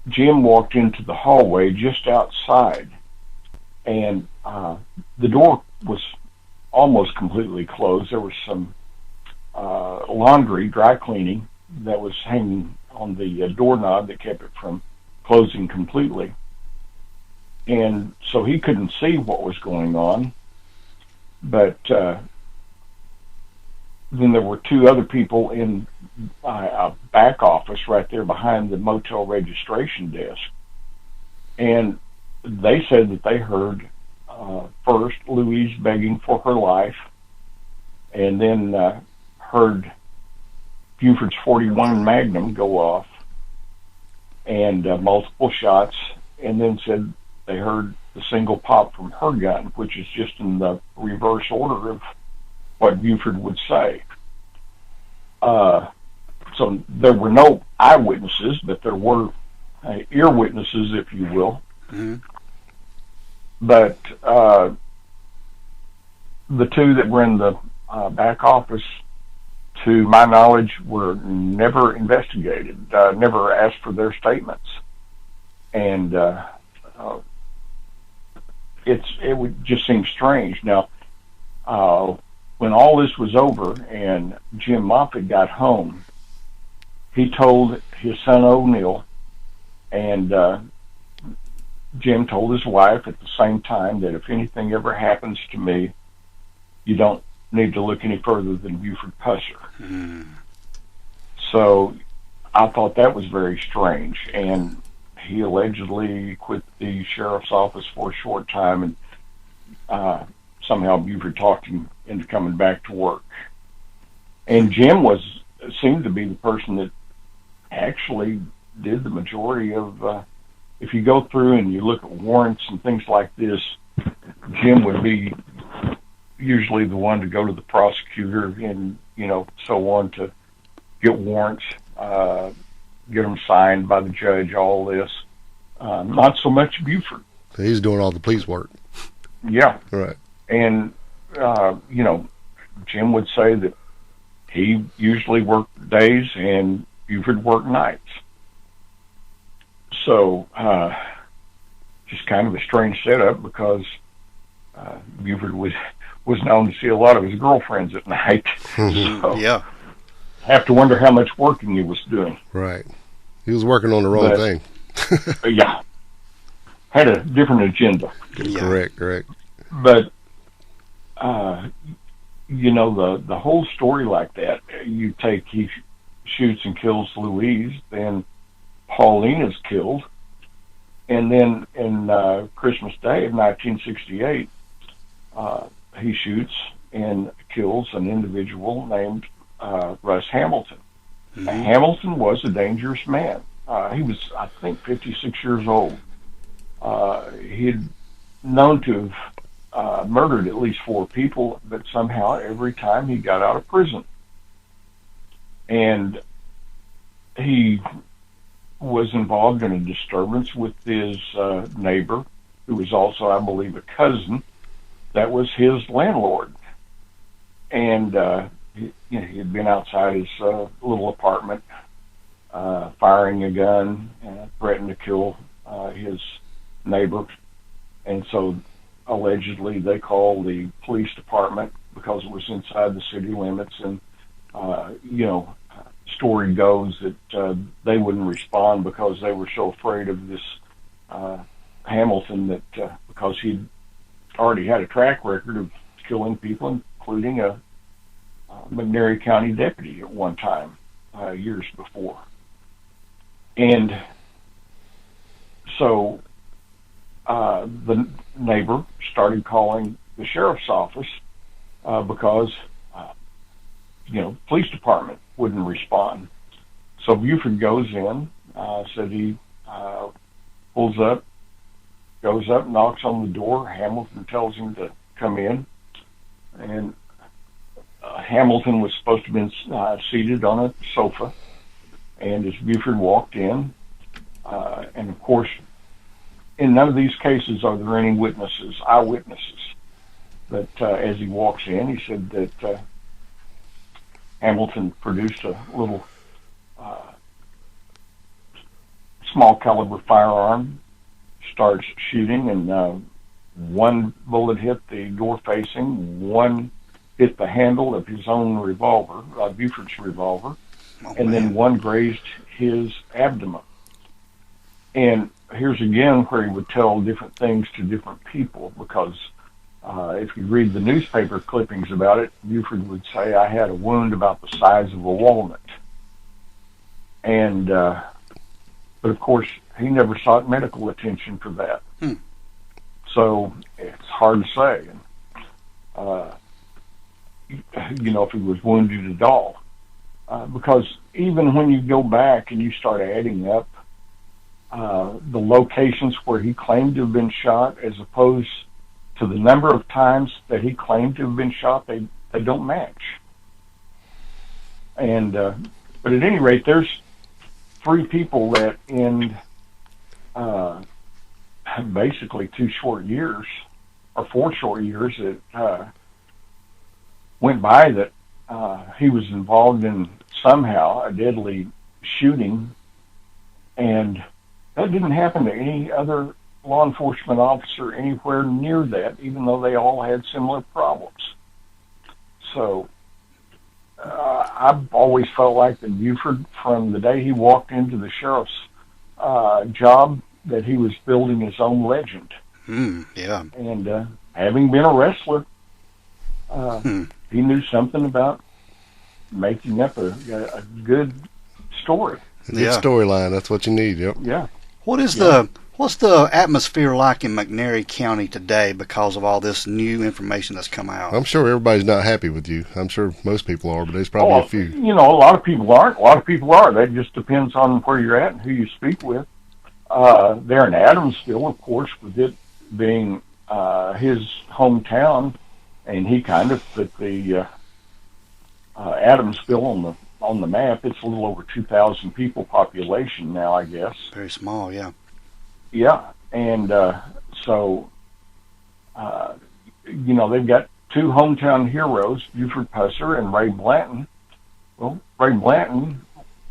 Jim walked into the hallway just outside, and the door was almost completely closed. There was some laundry, dry cleaning, that was hanging on the doorknob that kept it from closing completely. And so he couldn't see what was going on. But then there were 2 other people in a back office right there behind the motel registration desk. And they said that they heard first Louise begging for her life, and then heard Buford's .41 Magnum go off, and multiple shots, and then said they heard the single pop from her gun, which is just in the reverse order of what Buford would say. So there were no eyewitnesses, but there were ear witnesses, if you will. Mm-hmm. But the 2 that were in the back office, to my knowledge, were never investigated, never asked for their statements. And it would just seem strange. Now, when all this was over and Jim Moffitt got home, he told his son O'Neill, and Jim told his wife at the same time, that if anything ever happens to me, you don't need to look any further than Buford Pusser. Mm. So I thought that was very strange, and he allegedly quit the sheriff's office for a short time, and somehow Buford talked him into coming back to work. And Jim seemed to be the person that actually did the majority of, if you go through and you look at warrants and things like this, Jim would be usually the one to go to the prosecutor and, so on, to get warrants, get them signed by the judge, all this. Not so much Buford. So he's doing all the police work. Yeah. Right. And, Jim would say that he usually worked days and Buford worked nights. So, just kind of a strange setup, because Buford was known to see a lot of his girlfriends at night. So, yeah. Have to wonder how much working he was doing. Right. He was working on the wrong thing. Yeah. Had a different agenda. Yeah. Correct. But, the whole story like that, you take, he shoots and kills Louise, then Pauline is killed, and then in Christmas Day of 1968, he shoots and kills an individual named Russ Hamilton. Mm-hmm. Hamilton was a dangerous man. He was, I think, 56 years old. He'd known to have murdered at least 4 people, but somehow every time he got out of prison. And he was involved in a disturbance with his neighbor, who was also, I believe, a cousin. That was his landlord. And he had been outside his little apartment, firing a gun, and threatened to kill his neighbor. And so allegedly they called the police department because it was inside the city limits. And, story goes that they wouldn't respond because they were so afraid of this Hamilton that because he'd already had a track record of killing people, including a McNairy County deputy at one time, years before. And so the neighbor started calling the sheriff's office because, police department wouldn't respond. So Buford goes in, said he pulls up, goes up, knocks on the door. Hamilton tells him to come in. And Hamilton was supposed to have been seated on a sofa. And as Buford walked in, and of course, in none of these cases are there any eyewitnesses. But as he walks in, he said that Hamilton produced a little small caliber firearm, starts shooting, and one bullet hit the door facing, one hit the handle of his own revolver, Buford's revolver, and then one grazed his abdomen. And here's again where he would tell different things to different people, because if you read the newspaper clippings about it, Buford would say, I had a wound about the size of a walnut. And, but of course, he never sought medical attention for that. So it's hard to say. If he was wounded at all. Because even when you go back and you start adding up the locations where he claimed to have been shot as opposed to the number of times that he claimed to have been shot, they don't match. And but at any rate, there's 3 people that in basically 2 short years, or 4 short years, that went by that he was involved in somehow a deadly shooting, and that didn't happen to any other law enforcement officer anywhere near that, even though they all had similar problems. So I've always felt like that Buford, from the day he walked into the sheriff's job, that he was building his own legend. Yeah. And having been a wrestler, he knew something about making up a good story. A good storyline. That's what you need. Yep. Yeah. What's the atmosphere like in McNairy County today because of all this new information that's come out? I'm sure everybody's not happy with you. I'm sure most people are, but there's probably a few. A lot of people aren't. A lot of people are. That just depends on where you're at and who you speak with. There in Adamsville, of course, with it being his hometown, and he kind of put the Adamsville on the map. It's a little over 2,000 people population now, I guess. Very small, yeah. Yeah, and so they've got 2 hometown heroes, Buford Pusser and Ray Blanton. Well, Ray Blanton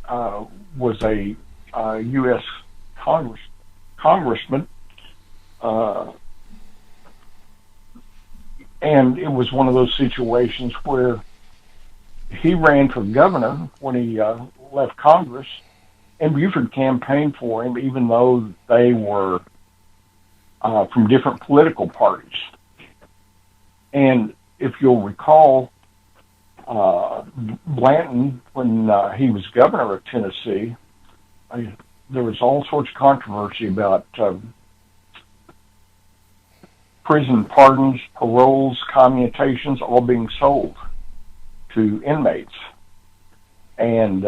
was a U.S. congressman, and it was one of those situations where he ran for governor when he left Congress, and Buford campaigned for him, even though they were from different political parties. And if you'll recall, Blanton, when he was governor of Tennessee, there was all sorts of controversy about prison pardons, paroles, commutations, all being sold to inmates. And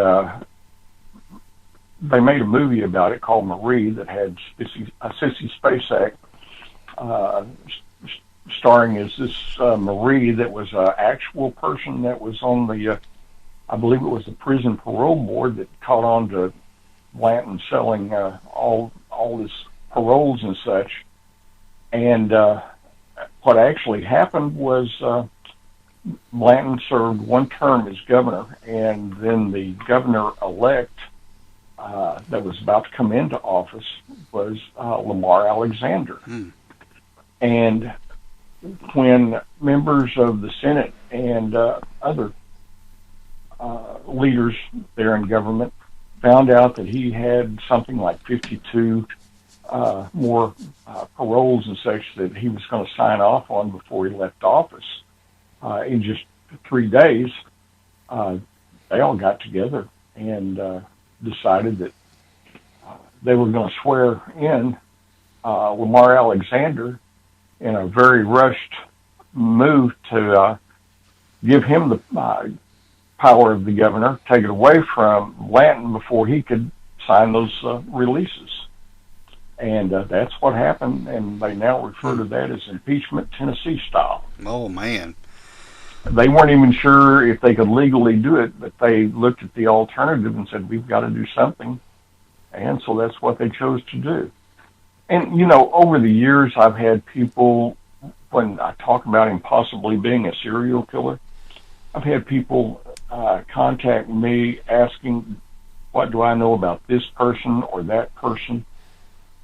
they made a movie about it called Marie that had a Sissy Spacek starring as this Marie that was an actual person that was on the, I believe it was the prison parole board that caught on to Blanton selling all his paroles and such. And what actually happened was Blanton served one term as governor, and then the governor-elect that was about to come into office was Lamar Alexander. And when members of the Senate and other leaders there in government found out that he had something like 52 more paroles and such that he was going to sign off on before he left office in just 3 days, they all got together and decided that they were going to swear in Lamar Alexander in a very rushed move to give him the power of the governor, take it away from Blanton before he could sign those releases. And that's what happened, and they now refer to that as impeachment Tennessee style. Oh, man. They weren't even sure if they could legally do it, but they looked at the alternative and said, we've got to do something. And so that's what they chose to do. And, you know, over the years, I've had people, when I talk about him possibly being a serial killer, I've had people contact me asking, what do I know about this person or that person?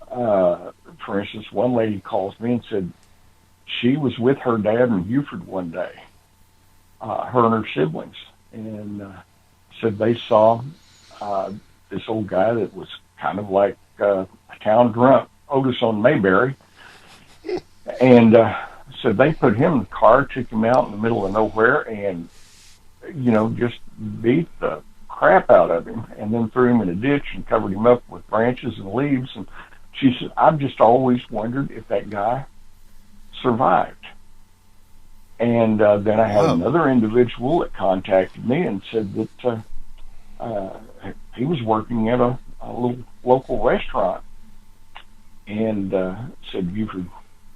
For instance, one lady calls me and said she was with her dad in Buford one day, her and her siblings, and said they saw this old guy that was kind of like a town drunk, Otis on Mayberry, and said they put him in the car, took him out in the middle of nowhere, and, you know, just beat the crap out of him, and then threw him in a ditch and covered him up with branches and leaves. And she said, I've just always wondered if that guy survived. And then I had another individual that contacted me and said that he was working at a little local restaurant, and said Buford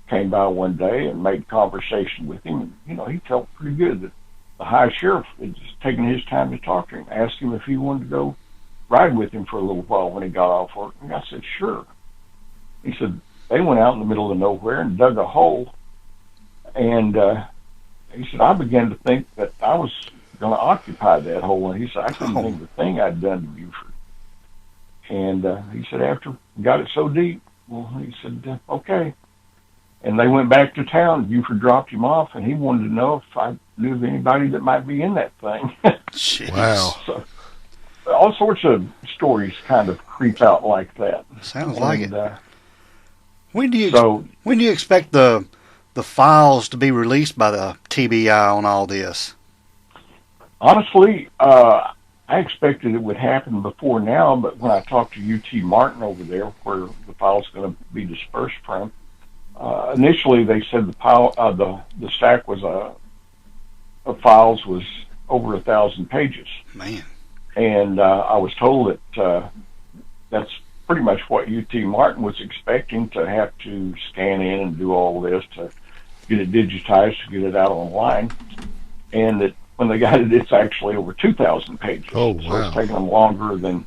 came by one day and made conversation with him. And, you know, he felt pretty good that the high sheriff had just taken his time to talk to him, asked him if he wanted to go ride with him for a little while when he got off work. And I said, sure. He said, they went out in the middle of nowhere and dug a hole. And he said, I began to think that I was going to occupy that hole. And he said, I couldn't think the thing I'd done to Buford. And he said, after we got it so deep, well, he said, okay. And they went back to town. Buford dropped him off, and he wanted to know if I knew of anybody that might be in that thing. Wow. So, all sorts of stories kind of creep out like that. Sounds like it. When do you expect the files to be released by the TBI on all this? Honestly, I expected it would happen before now, but when I talked to UT Martin over there, where the file's going to be dispersed from, initially they said the stack was of files was over 1,000 pages. Man. And I was told that that's pretty much what UT Martin was expecting, to have to scan in and do all this to get it digitized, to get it out online, and that when they got it, it's actually over 2,000 pages. Oh, wow. So it's taken them longer than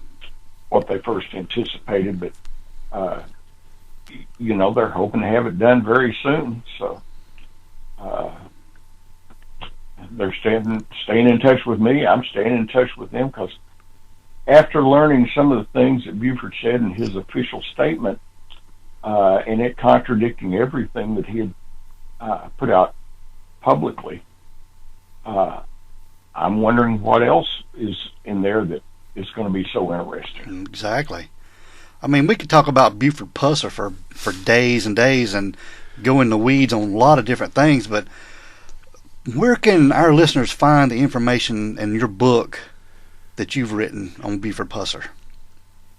what they first anticipated, but you know, they're hoping to have it done very soon. So they're staying in touch with me. I'm staying in touch with them, because after learning some of the things that Buford said in his official statement, and it contradicting everything that he had put out publicly, I'm wondering what else is in there that is going to be so interesting. Exactly. I mean, we could talk about Buford Pusser for days and days and go in the weeds on a lot of different things, but where can our listeners find the information in your book that you've written on Buford Pusser?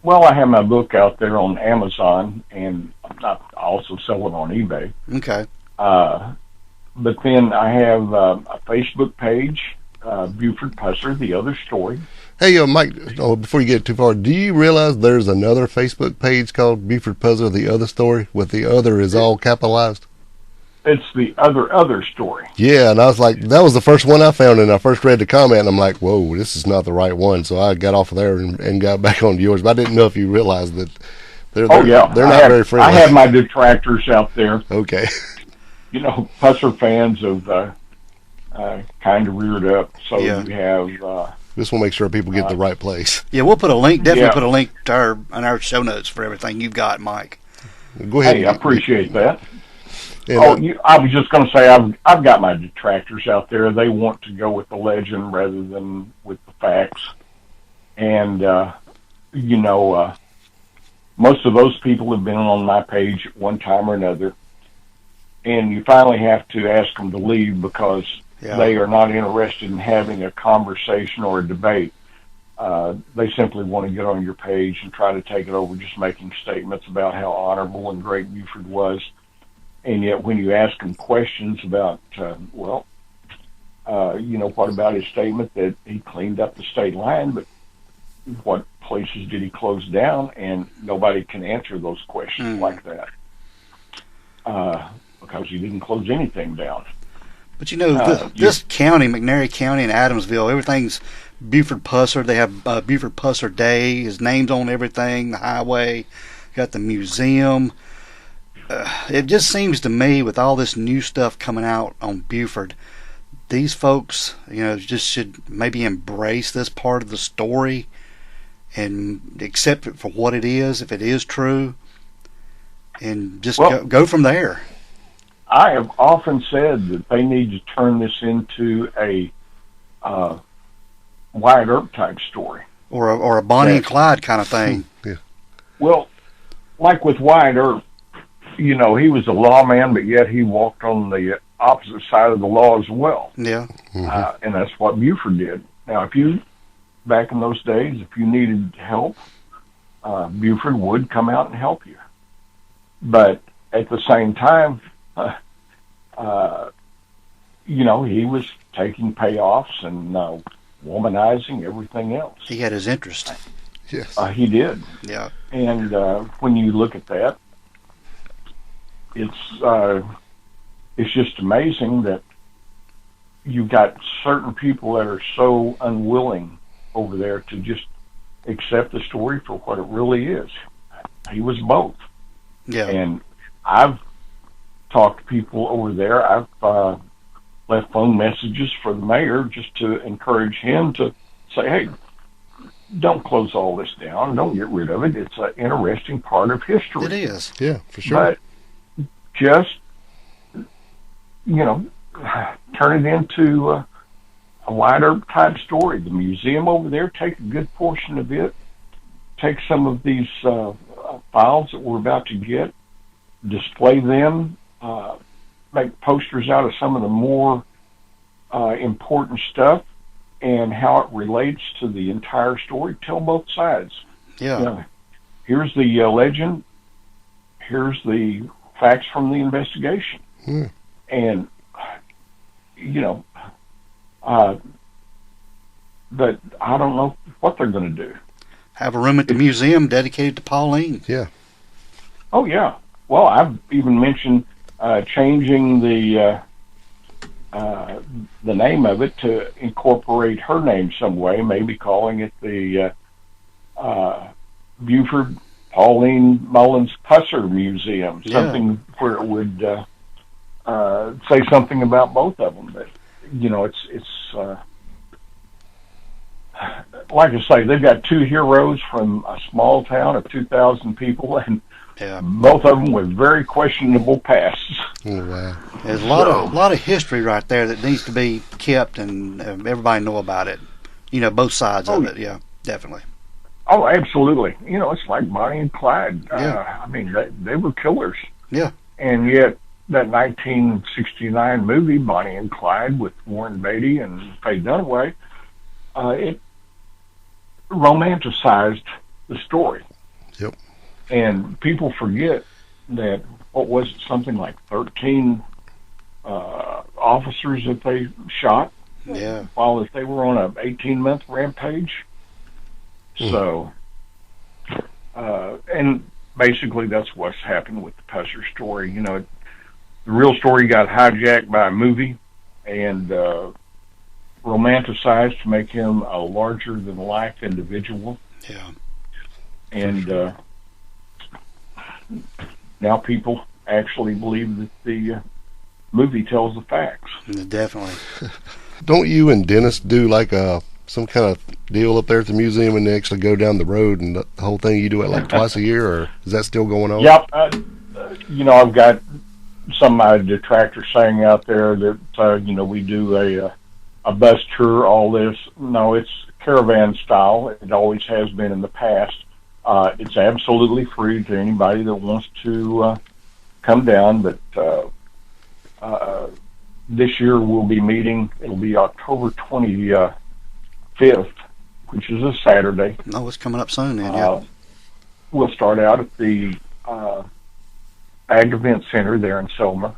Well, I have my book out there on Amazon, and I also sell it on eBay. Okay. But then I have a Facebook page, Buford Pusser, The Other Story. Hey, Mike, before you get too far, do you realize there's another Facebook page called Buford Pusser, The Other Story, with the other is all capitalized? it's the other story. Yeah, and I was like, that was the first one I found, and I first read the comment, and I'm like, whoa, this is not the right one. So I got off of there and got back on yours. But I didn't know if you realized that they're not very friendly. I have my detractors out there. Okay. You know, Pusser fans have kind of reared up. So you have. Just want to make sure people get the right place. Yeah, we'll put a link. Definitely put a link to our show notes for everything you've got, Mike. Go ahead. Hey, I appreciate that. And, I was just going to say I've got my detractors out there. They want to go with the legend rather than with the facts, and most of those people have been on my page at one time or another, and you finally have to ask them to leave because they are not interested in having a conversation or a debate. They simply want to get on your page and try to take it over, just making statements about how honorable and great Buford was. And yet when you ask him questions about, what about his statement that he cleaned up the state line, but what places did he close down? And nobody can answer those questions like that because he didn't close anything down. But this county, McNairy County and Adamsville, everything's Buford Pusser. They have Buford Pusser Day. His name's on everything, the highway, got the museum. It just seems to me, with all this new stuff coming out on Buford, these folks, just should maybe embrace this part of the story and accept it for what it is, if it is true, and just go from there. I have often said that they need to turn this into a Wyatt Earp type story, or a Bonnie and Clyde kind of thing. Yeah. Well, like with Wyatt Earp, he was a lawman, but yet he walked on the opposite side of the law as well. Yeah. Mm-hmm. And that's what Buford did. Now, back in those days, if you needed help, Buford would come out and help you. But at the same time, he was taking payoffs and womanizing evering else. He had his interest. Yes. He did. Yeah. And when you look at that, it's just amazing that you've got certain people that are so unwilling over there to just accept the story for what it really is. He was both. Yeah. And I've talked to people over there. I've left phone messages for the mayor just to encourage him to say, hey, don't close all this down. Don't get rid of it. It's an interesting part of history. It is. Yeah, for sure. But just, turn it into a Wyatt Earp type story. The museum over there, take a good portion of it. Take some of these files that we're about to get, display them, make posters out of some of the more important stuff and how it relates to the entire story. Tell both sides. Yeah. Here's the legend. Here's the facts from the investigation. And, but I don't know what they're going to do. Have a room at the museum dedicated to Pauline. Yeah. Oh, yeah. Well, I've even mentioned changing the name of it to incorporate her name some way, maybe calling it the Buford Pauline Mullins Pusser Museum, something where it would say something about both of them. But, it's like I say, they've got two heroes from a small town of 2,000 people, and both of them with very questionable pasts. Oh, wow. There's a lot of history right there that needs to be kept, and everybody know about it. Both sides of it. Yeah, definitely. Oh, absolutely. It's like Bonnie and Clyde. I mean, they were killers. Yeah. And yet, that 1969 movie, Bonnie and Clyde, with Warren Beatty and Faye Dunaway, it romanticized the story. Yep. And people forget that, what was it, something like 13 officers that they shot while they were on an 18-month rampage. So, and basically that's what's happened with the Pusser story. the real story got hijacked by a movie and romanticized to make him a larger-than-life individual. Yeah. And now people actually believe that the movie tells the facts. Definitely. Don't you and Dennis do like some kind of deal up there at the museum and they actually go down the road and the whole thing, you do it like twice a year, or is that still going on? Yep. I've got some of my detractors saying out there that, we do a bus tour, all this. No, it's caravan style. It always has been in the past. It's absolutely free to anybody that wants to come down, but this year we'll be meeting. It'll be October 25th, which is a Saturday. No, it's coming up soon then, yeah. We'll start out at the Ag Event Center there in Selma.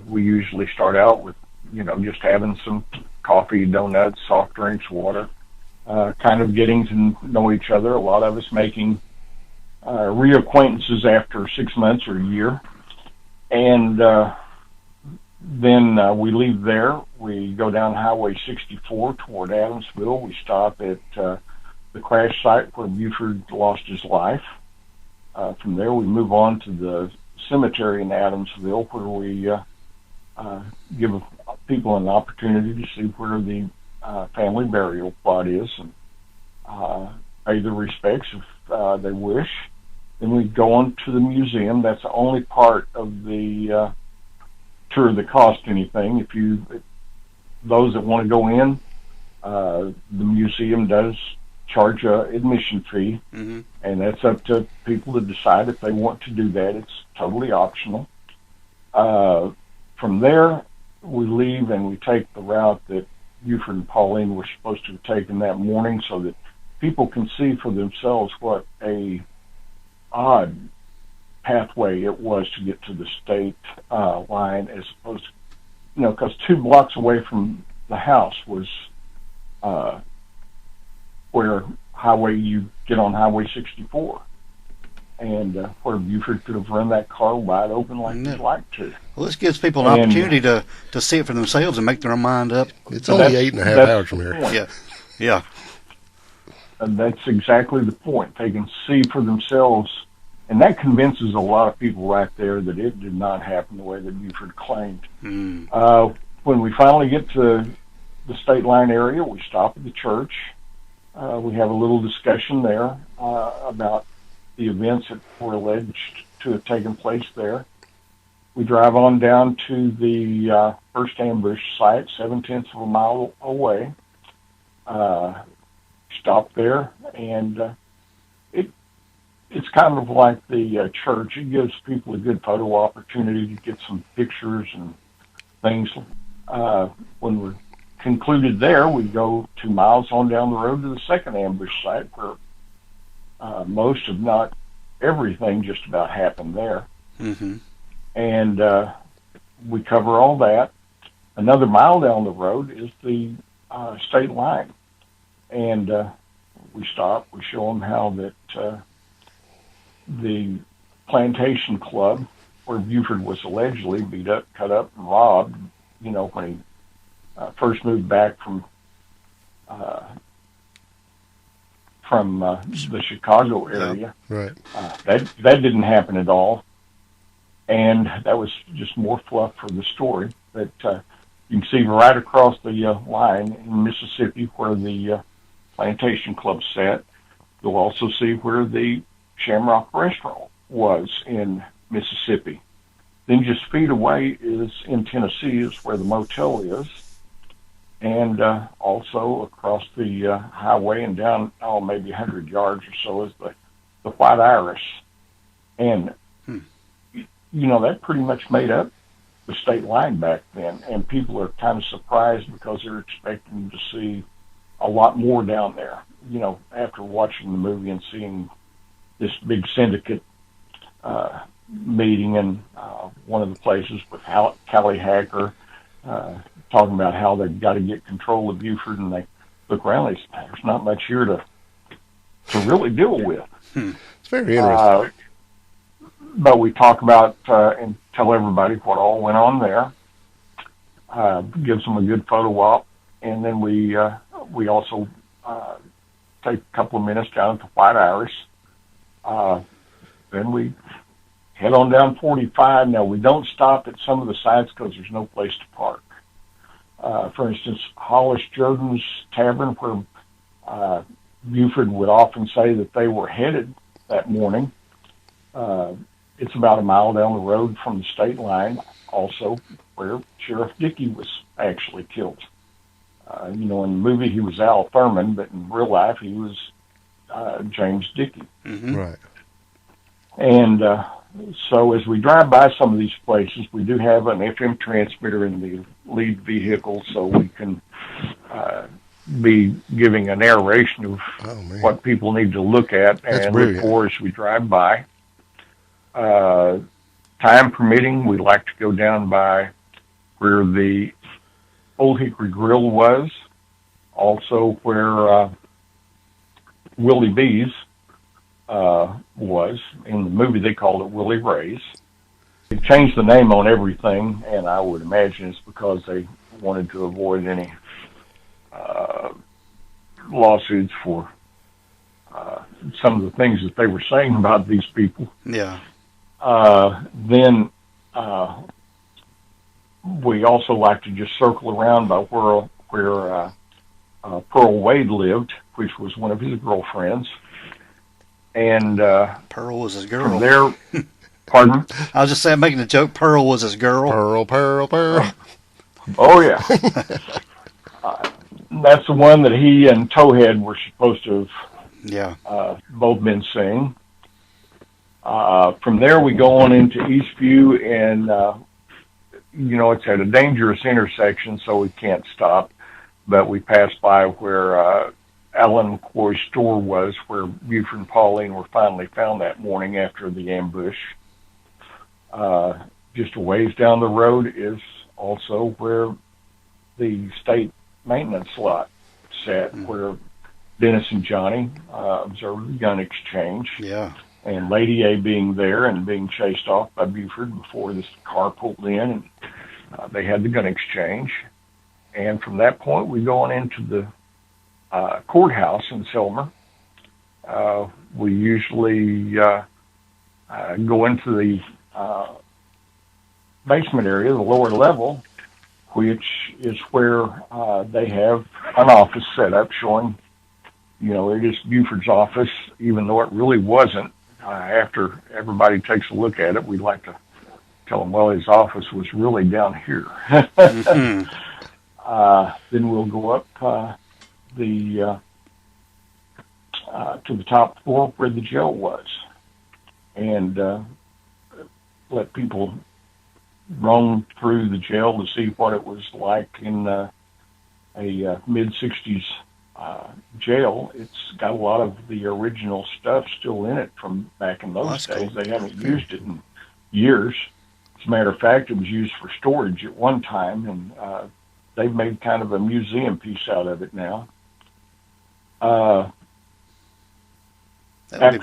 We usually start out with, just having some coffee, donuts, soft drinks, water, kind of getting to know each other. A lot of us making reacquaintances after 6 months or a year. And then we leave there. We go down Highway 64 toward Adamsville. We stop at the crash site where Buford lost his life. From there, we move on to the cemetery in Adamsville, where we give people an opportunity to see where the family burial plot is and pay their respects if they wish. Then we go on to the museum. That's the only part of the tour that costs anything. Those that want to go in, the museum does charge a admission fee, Mm-hmm. and that's up to people to decide if they want to do that. It's totally optional. From there, we leave and we take the route that Buford and Pauline were supposed to have taken that morning, so that people can see for themselves what a odd pathway it was to get to the state line, as opposed to, because 2 blocks away from the house was where you get on Highway 64, and where Buford could have run that car wide open like he'd like to. Well, this gives people an opportunity to see it for themselves and make their own mind up. It's only 8.5 hours from here. Yeah, yeah. And that's exactly the point. They can see for themselves, and that convinces a lot of people right there that it did not happen the way that Buford claimed. Mm. When we finally get to the state line area, we stop at the church. We have a little discussion there about the events that were alleged to have taken place there. We drive on down to the first ambush site, 7/10 of a mile away. Stop there, and it's kind of like the church. It gives people a good photo opportunity to get some pictures and things. When we're concluded there, we go 2 miles on down the road to the second ambush site, where most, if not everything, just about happened there. Mm-hmm. And we cover all that. Another mile down the road is the state line. And we stop. We show them how that the plantation club, where Buford was allegedly beat up, cut up, and robbed, when he first moved back from the Chicago area. Right. That didn't happen at all, and that was just more fluff for the story. But you can see right across the line in Mississippi where the plantation club sat. You'll also see where the Shamrock Restaurant was in Mississippi. Then just feet away is in Tennessee, is where the motel is. And also across the highway and down, maybe 100 yards or so, is the White Iris. And, that pretty much made up the state line back then. And people are kind of surprised because they're expecting to see a lot more down there, after watching the movie and seeing this big syndicate meeting in one of the places with Callie Hacker, talking about how they've got to get control of Buford, and they look around, there's not much here to really deal with. It's very interesting. but we talk about and tell everybody what all went on there. Gives them a good photo op, and then we also take a couple of minutes down at the White Iris. Then we head on down 45. Now, we don't stop at some of the sites because there's no place to park. For instance, Hollis Jordan's Tavern, where Buford would often say that they were headed that morning. It's about a mile down the road from the state line, also where Sheriff Dickey was actually killed. In the movie he was Al Thurman, but in real life he was James Dickey. Mm-hmm. Right. And so as we drive by some of these places, we do have an FM transmitter in the lead vehicle, so we can be giving a narration of what people need to look at and look for as we drive by. Time permitting, we like to go down by where the Old Hickory Grill was, also where Willie B's was. In the movie, they called it Willie Ray's. They changed the name on everything, and I would imagine it's because they wanted to avoid any lawsuits for some of the things that they were saying about these people. Yeah. Then we also like to just circle around by where Pearl Wade lived, which was one of his girlfriends. And Pearl was his girl. From there, pardon? I was just saying, making a joke. Pearl was his girl. Pearl. Oh yeah. That's the one that he and Towhead were supposed to have both been seeing. From there, we go on into Eastview, and it's at a dangerous intersection, so we can't stop. But we pass by where Alan McCoy's store was, where Buford and Pauline were finally found that morning after the ambush. Just a ways down the road is also where the state maintenance lot sat, where Dennis and Johnny observed the gun exchange. Yeah. And Lady A being there and being chased off by Buford before this car pulled in, and they had the gun exchange. And from that point, we go on into the courthouse in Selmer. We usually go into the basement area, the lower level, which is where they have an office set up showing, it is Buford's office, even though it really wasn't. After everybody takes a look at it, we'd like to tell them, well, his office was really down here. Mm-hmm. Then we'll go up to the top floor where the jail was, and let people roam through the jail to see what it was like in a mid-'60s jail. It's got a lot of the original stuff still in it from back in those days. Cool. They haven't used it in years. As a matter of fact, it was used for storage at one time, and they've made kind of a museum piece out of it now. After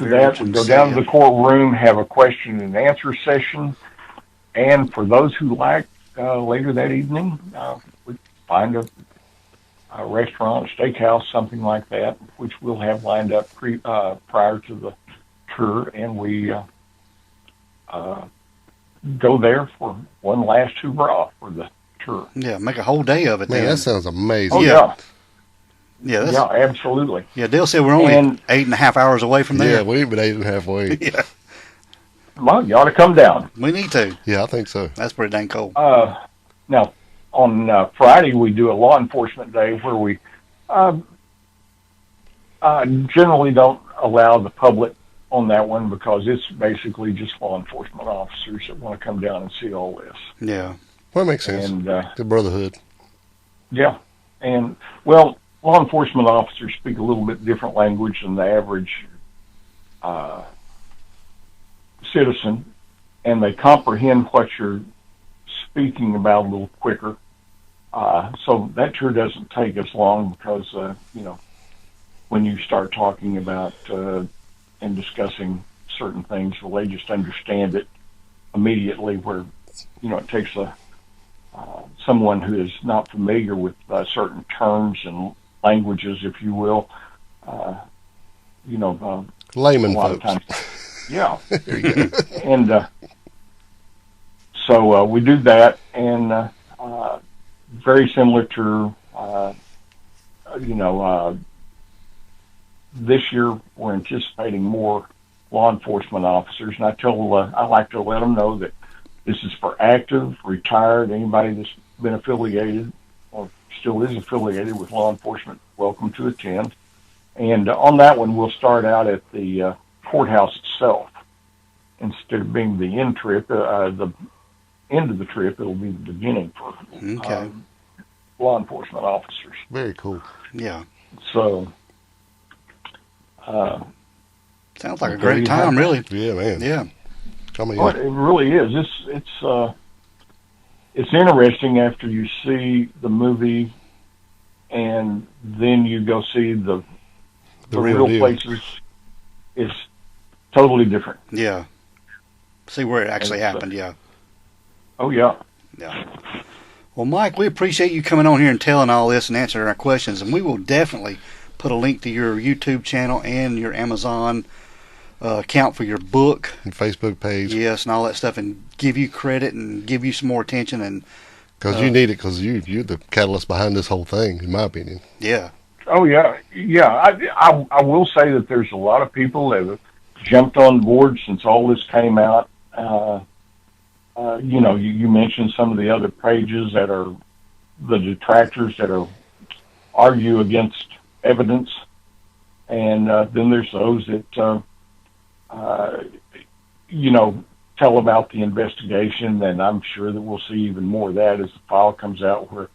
that, we go down to the courtroom, have a question and answer session, and for those who like, later that evening, we find a restaurant, a steakhouse, something like that, which we'll have lined up prior to the tour, and we go there for one last hurrah for the tour. Yeah, make a whole day of it. Man, then. that sounds amazing. Oh, yeah. Yeah, yeah, absolutely. Yeah, Dale said we're only 8.5 hours away from there. Yeah, we've been 8.5 away. Yeah. Well, you ought to come down. We need to. Yeah, I think so. That's pretty dang cool. Now, on Friday, we do a law enforcement day where we generally don't allow the public on that one because it's basically just law enforcement officers that want to come down and see all this. Yeah. Well, that makes sense. And, the brotherhood. Yeah. And, well, law enforcement officers speak a little bit different language than the average citizen, and they comprehend what you're speaking about a little quicker. So that sure doesn't take us long because, when you start talking about and discussing certain things, well, they just understand it immediately. Where it takes someone who is not familiar with certain terms and languages, if you will. Layman a lot folks. of times, yeah. There you go. And so we do that, and very similar to this year we're anticipating more law enforcement officers, and I like to let them know that this is for active, retired, anybody that's been affiliated or still is affiliated with law enforcement, welcome to attend. And on that one, we'll start out at the courthouse itself. Instead of being the end trip, the end of the trip, it'll be the beginning for law enforcement officers. Very cool. Yeah. So, sounds like a great time, really. Yeah, man. Yeah. It really is. It's interesting after you see the movie, and then you go see the real places. It's totally different. Yeah. See where it actually happened. Yeah. Oh yeah. Yeah. Well, Mike, we appreciate you coming on here and telling all this and answering our questions, and we will definitely put a link to your YouTube channel and your Amazon account for your book and Facebook page. Yes, and all that stuff, and give you credit and give you some more attention. And because you need it, because you're the catalyst behind this whole thing, in my opinion. Yeah. Oh yeah, yeah. I will say that there's a lot of people that have jumped on board since all this came out. You mentioned some of the other pages that are the detractors that argue against evidence, and then there's those that tell about the investigation, and I'm sure that we'll see even more of that as the file comes out, where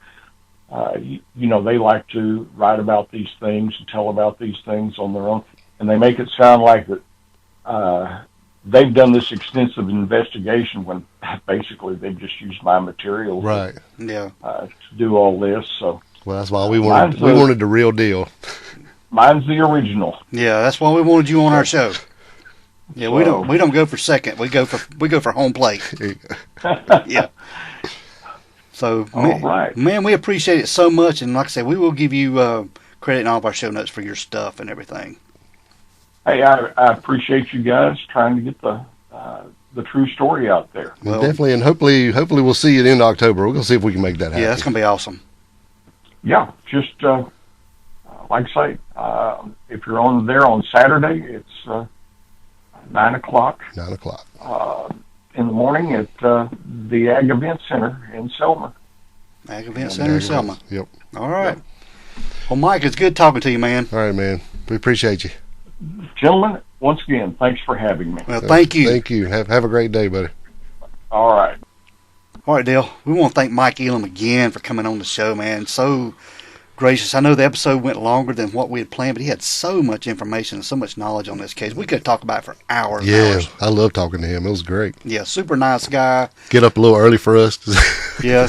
they like to write about these things and tell about these things on their own, and they make it sound like that they've done this extensive investigation when basically they've just used my materials right. To do all this. So, well, that's why we wanted the real deal. Mine's the original. Yeah, that's why we wanted you on our show. Yeah, we don't go for second. We go for home plate. Yeah. So, man, we appreciate it so much, and like I said, we will give you credit in all of our show notes for your stuff and everything. Hey, I appreciate you guys trying to get the true story out there. Well, definitely, and hopefully we'll see you in October. We're gonna see if we can make that happen. Yeah, that's gonna be awesome. Yeah, just like I say, if you're on there on Saturday, it's 9 o'clock. 9 o'clock. In the morning at the Ag Event Center in Selma. Ag Event Center in Selma. Yep. All right. Yep. Well, Mike, it's good talking to you, man. All right, man. We appreciate you. Gentlemen, once again, thanks for having me. Well, thank you. Thank you. Have a great day, buddy. All right. All right, Dale. We want to thank Mike Elam again for coming on the show, man. So gracious. I know the episode went longer than what we had planned, but he had so much information and so much knowledge on this case. We could talk about it for hours. Yeah, hours. I love talking to him. It was great. Yeah, super nice guy. Get up a little early for us. Yeah,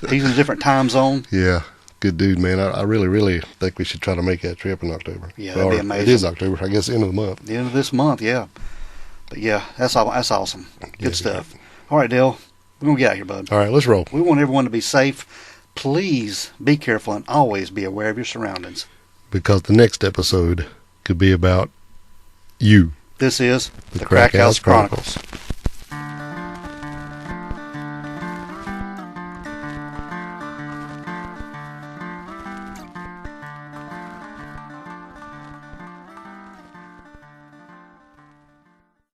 he's in a different time zone. Yeah, good dude, man. I really, really think we should try to make that trip in October. Yeah, that'd be amazing. It is October, I guess, end of the month. The end of this month, yeah. But yeah, that's awesome. Good stuff. All right, Dale, we're going to get out here, bud. All right, let's roll. We want everyone to be safe. Please be careful and always be aware of your surroundings. Because the next episode could be about you. This is the Crack House Chronicles.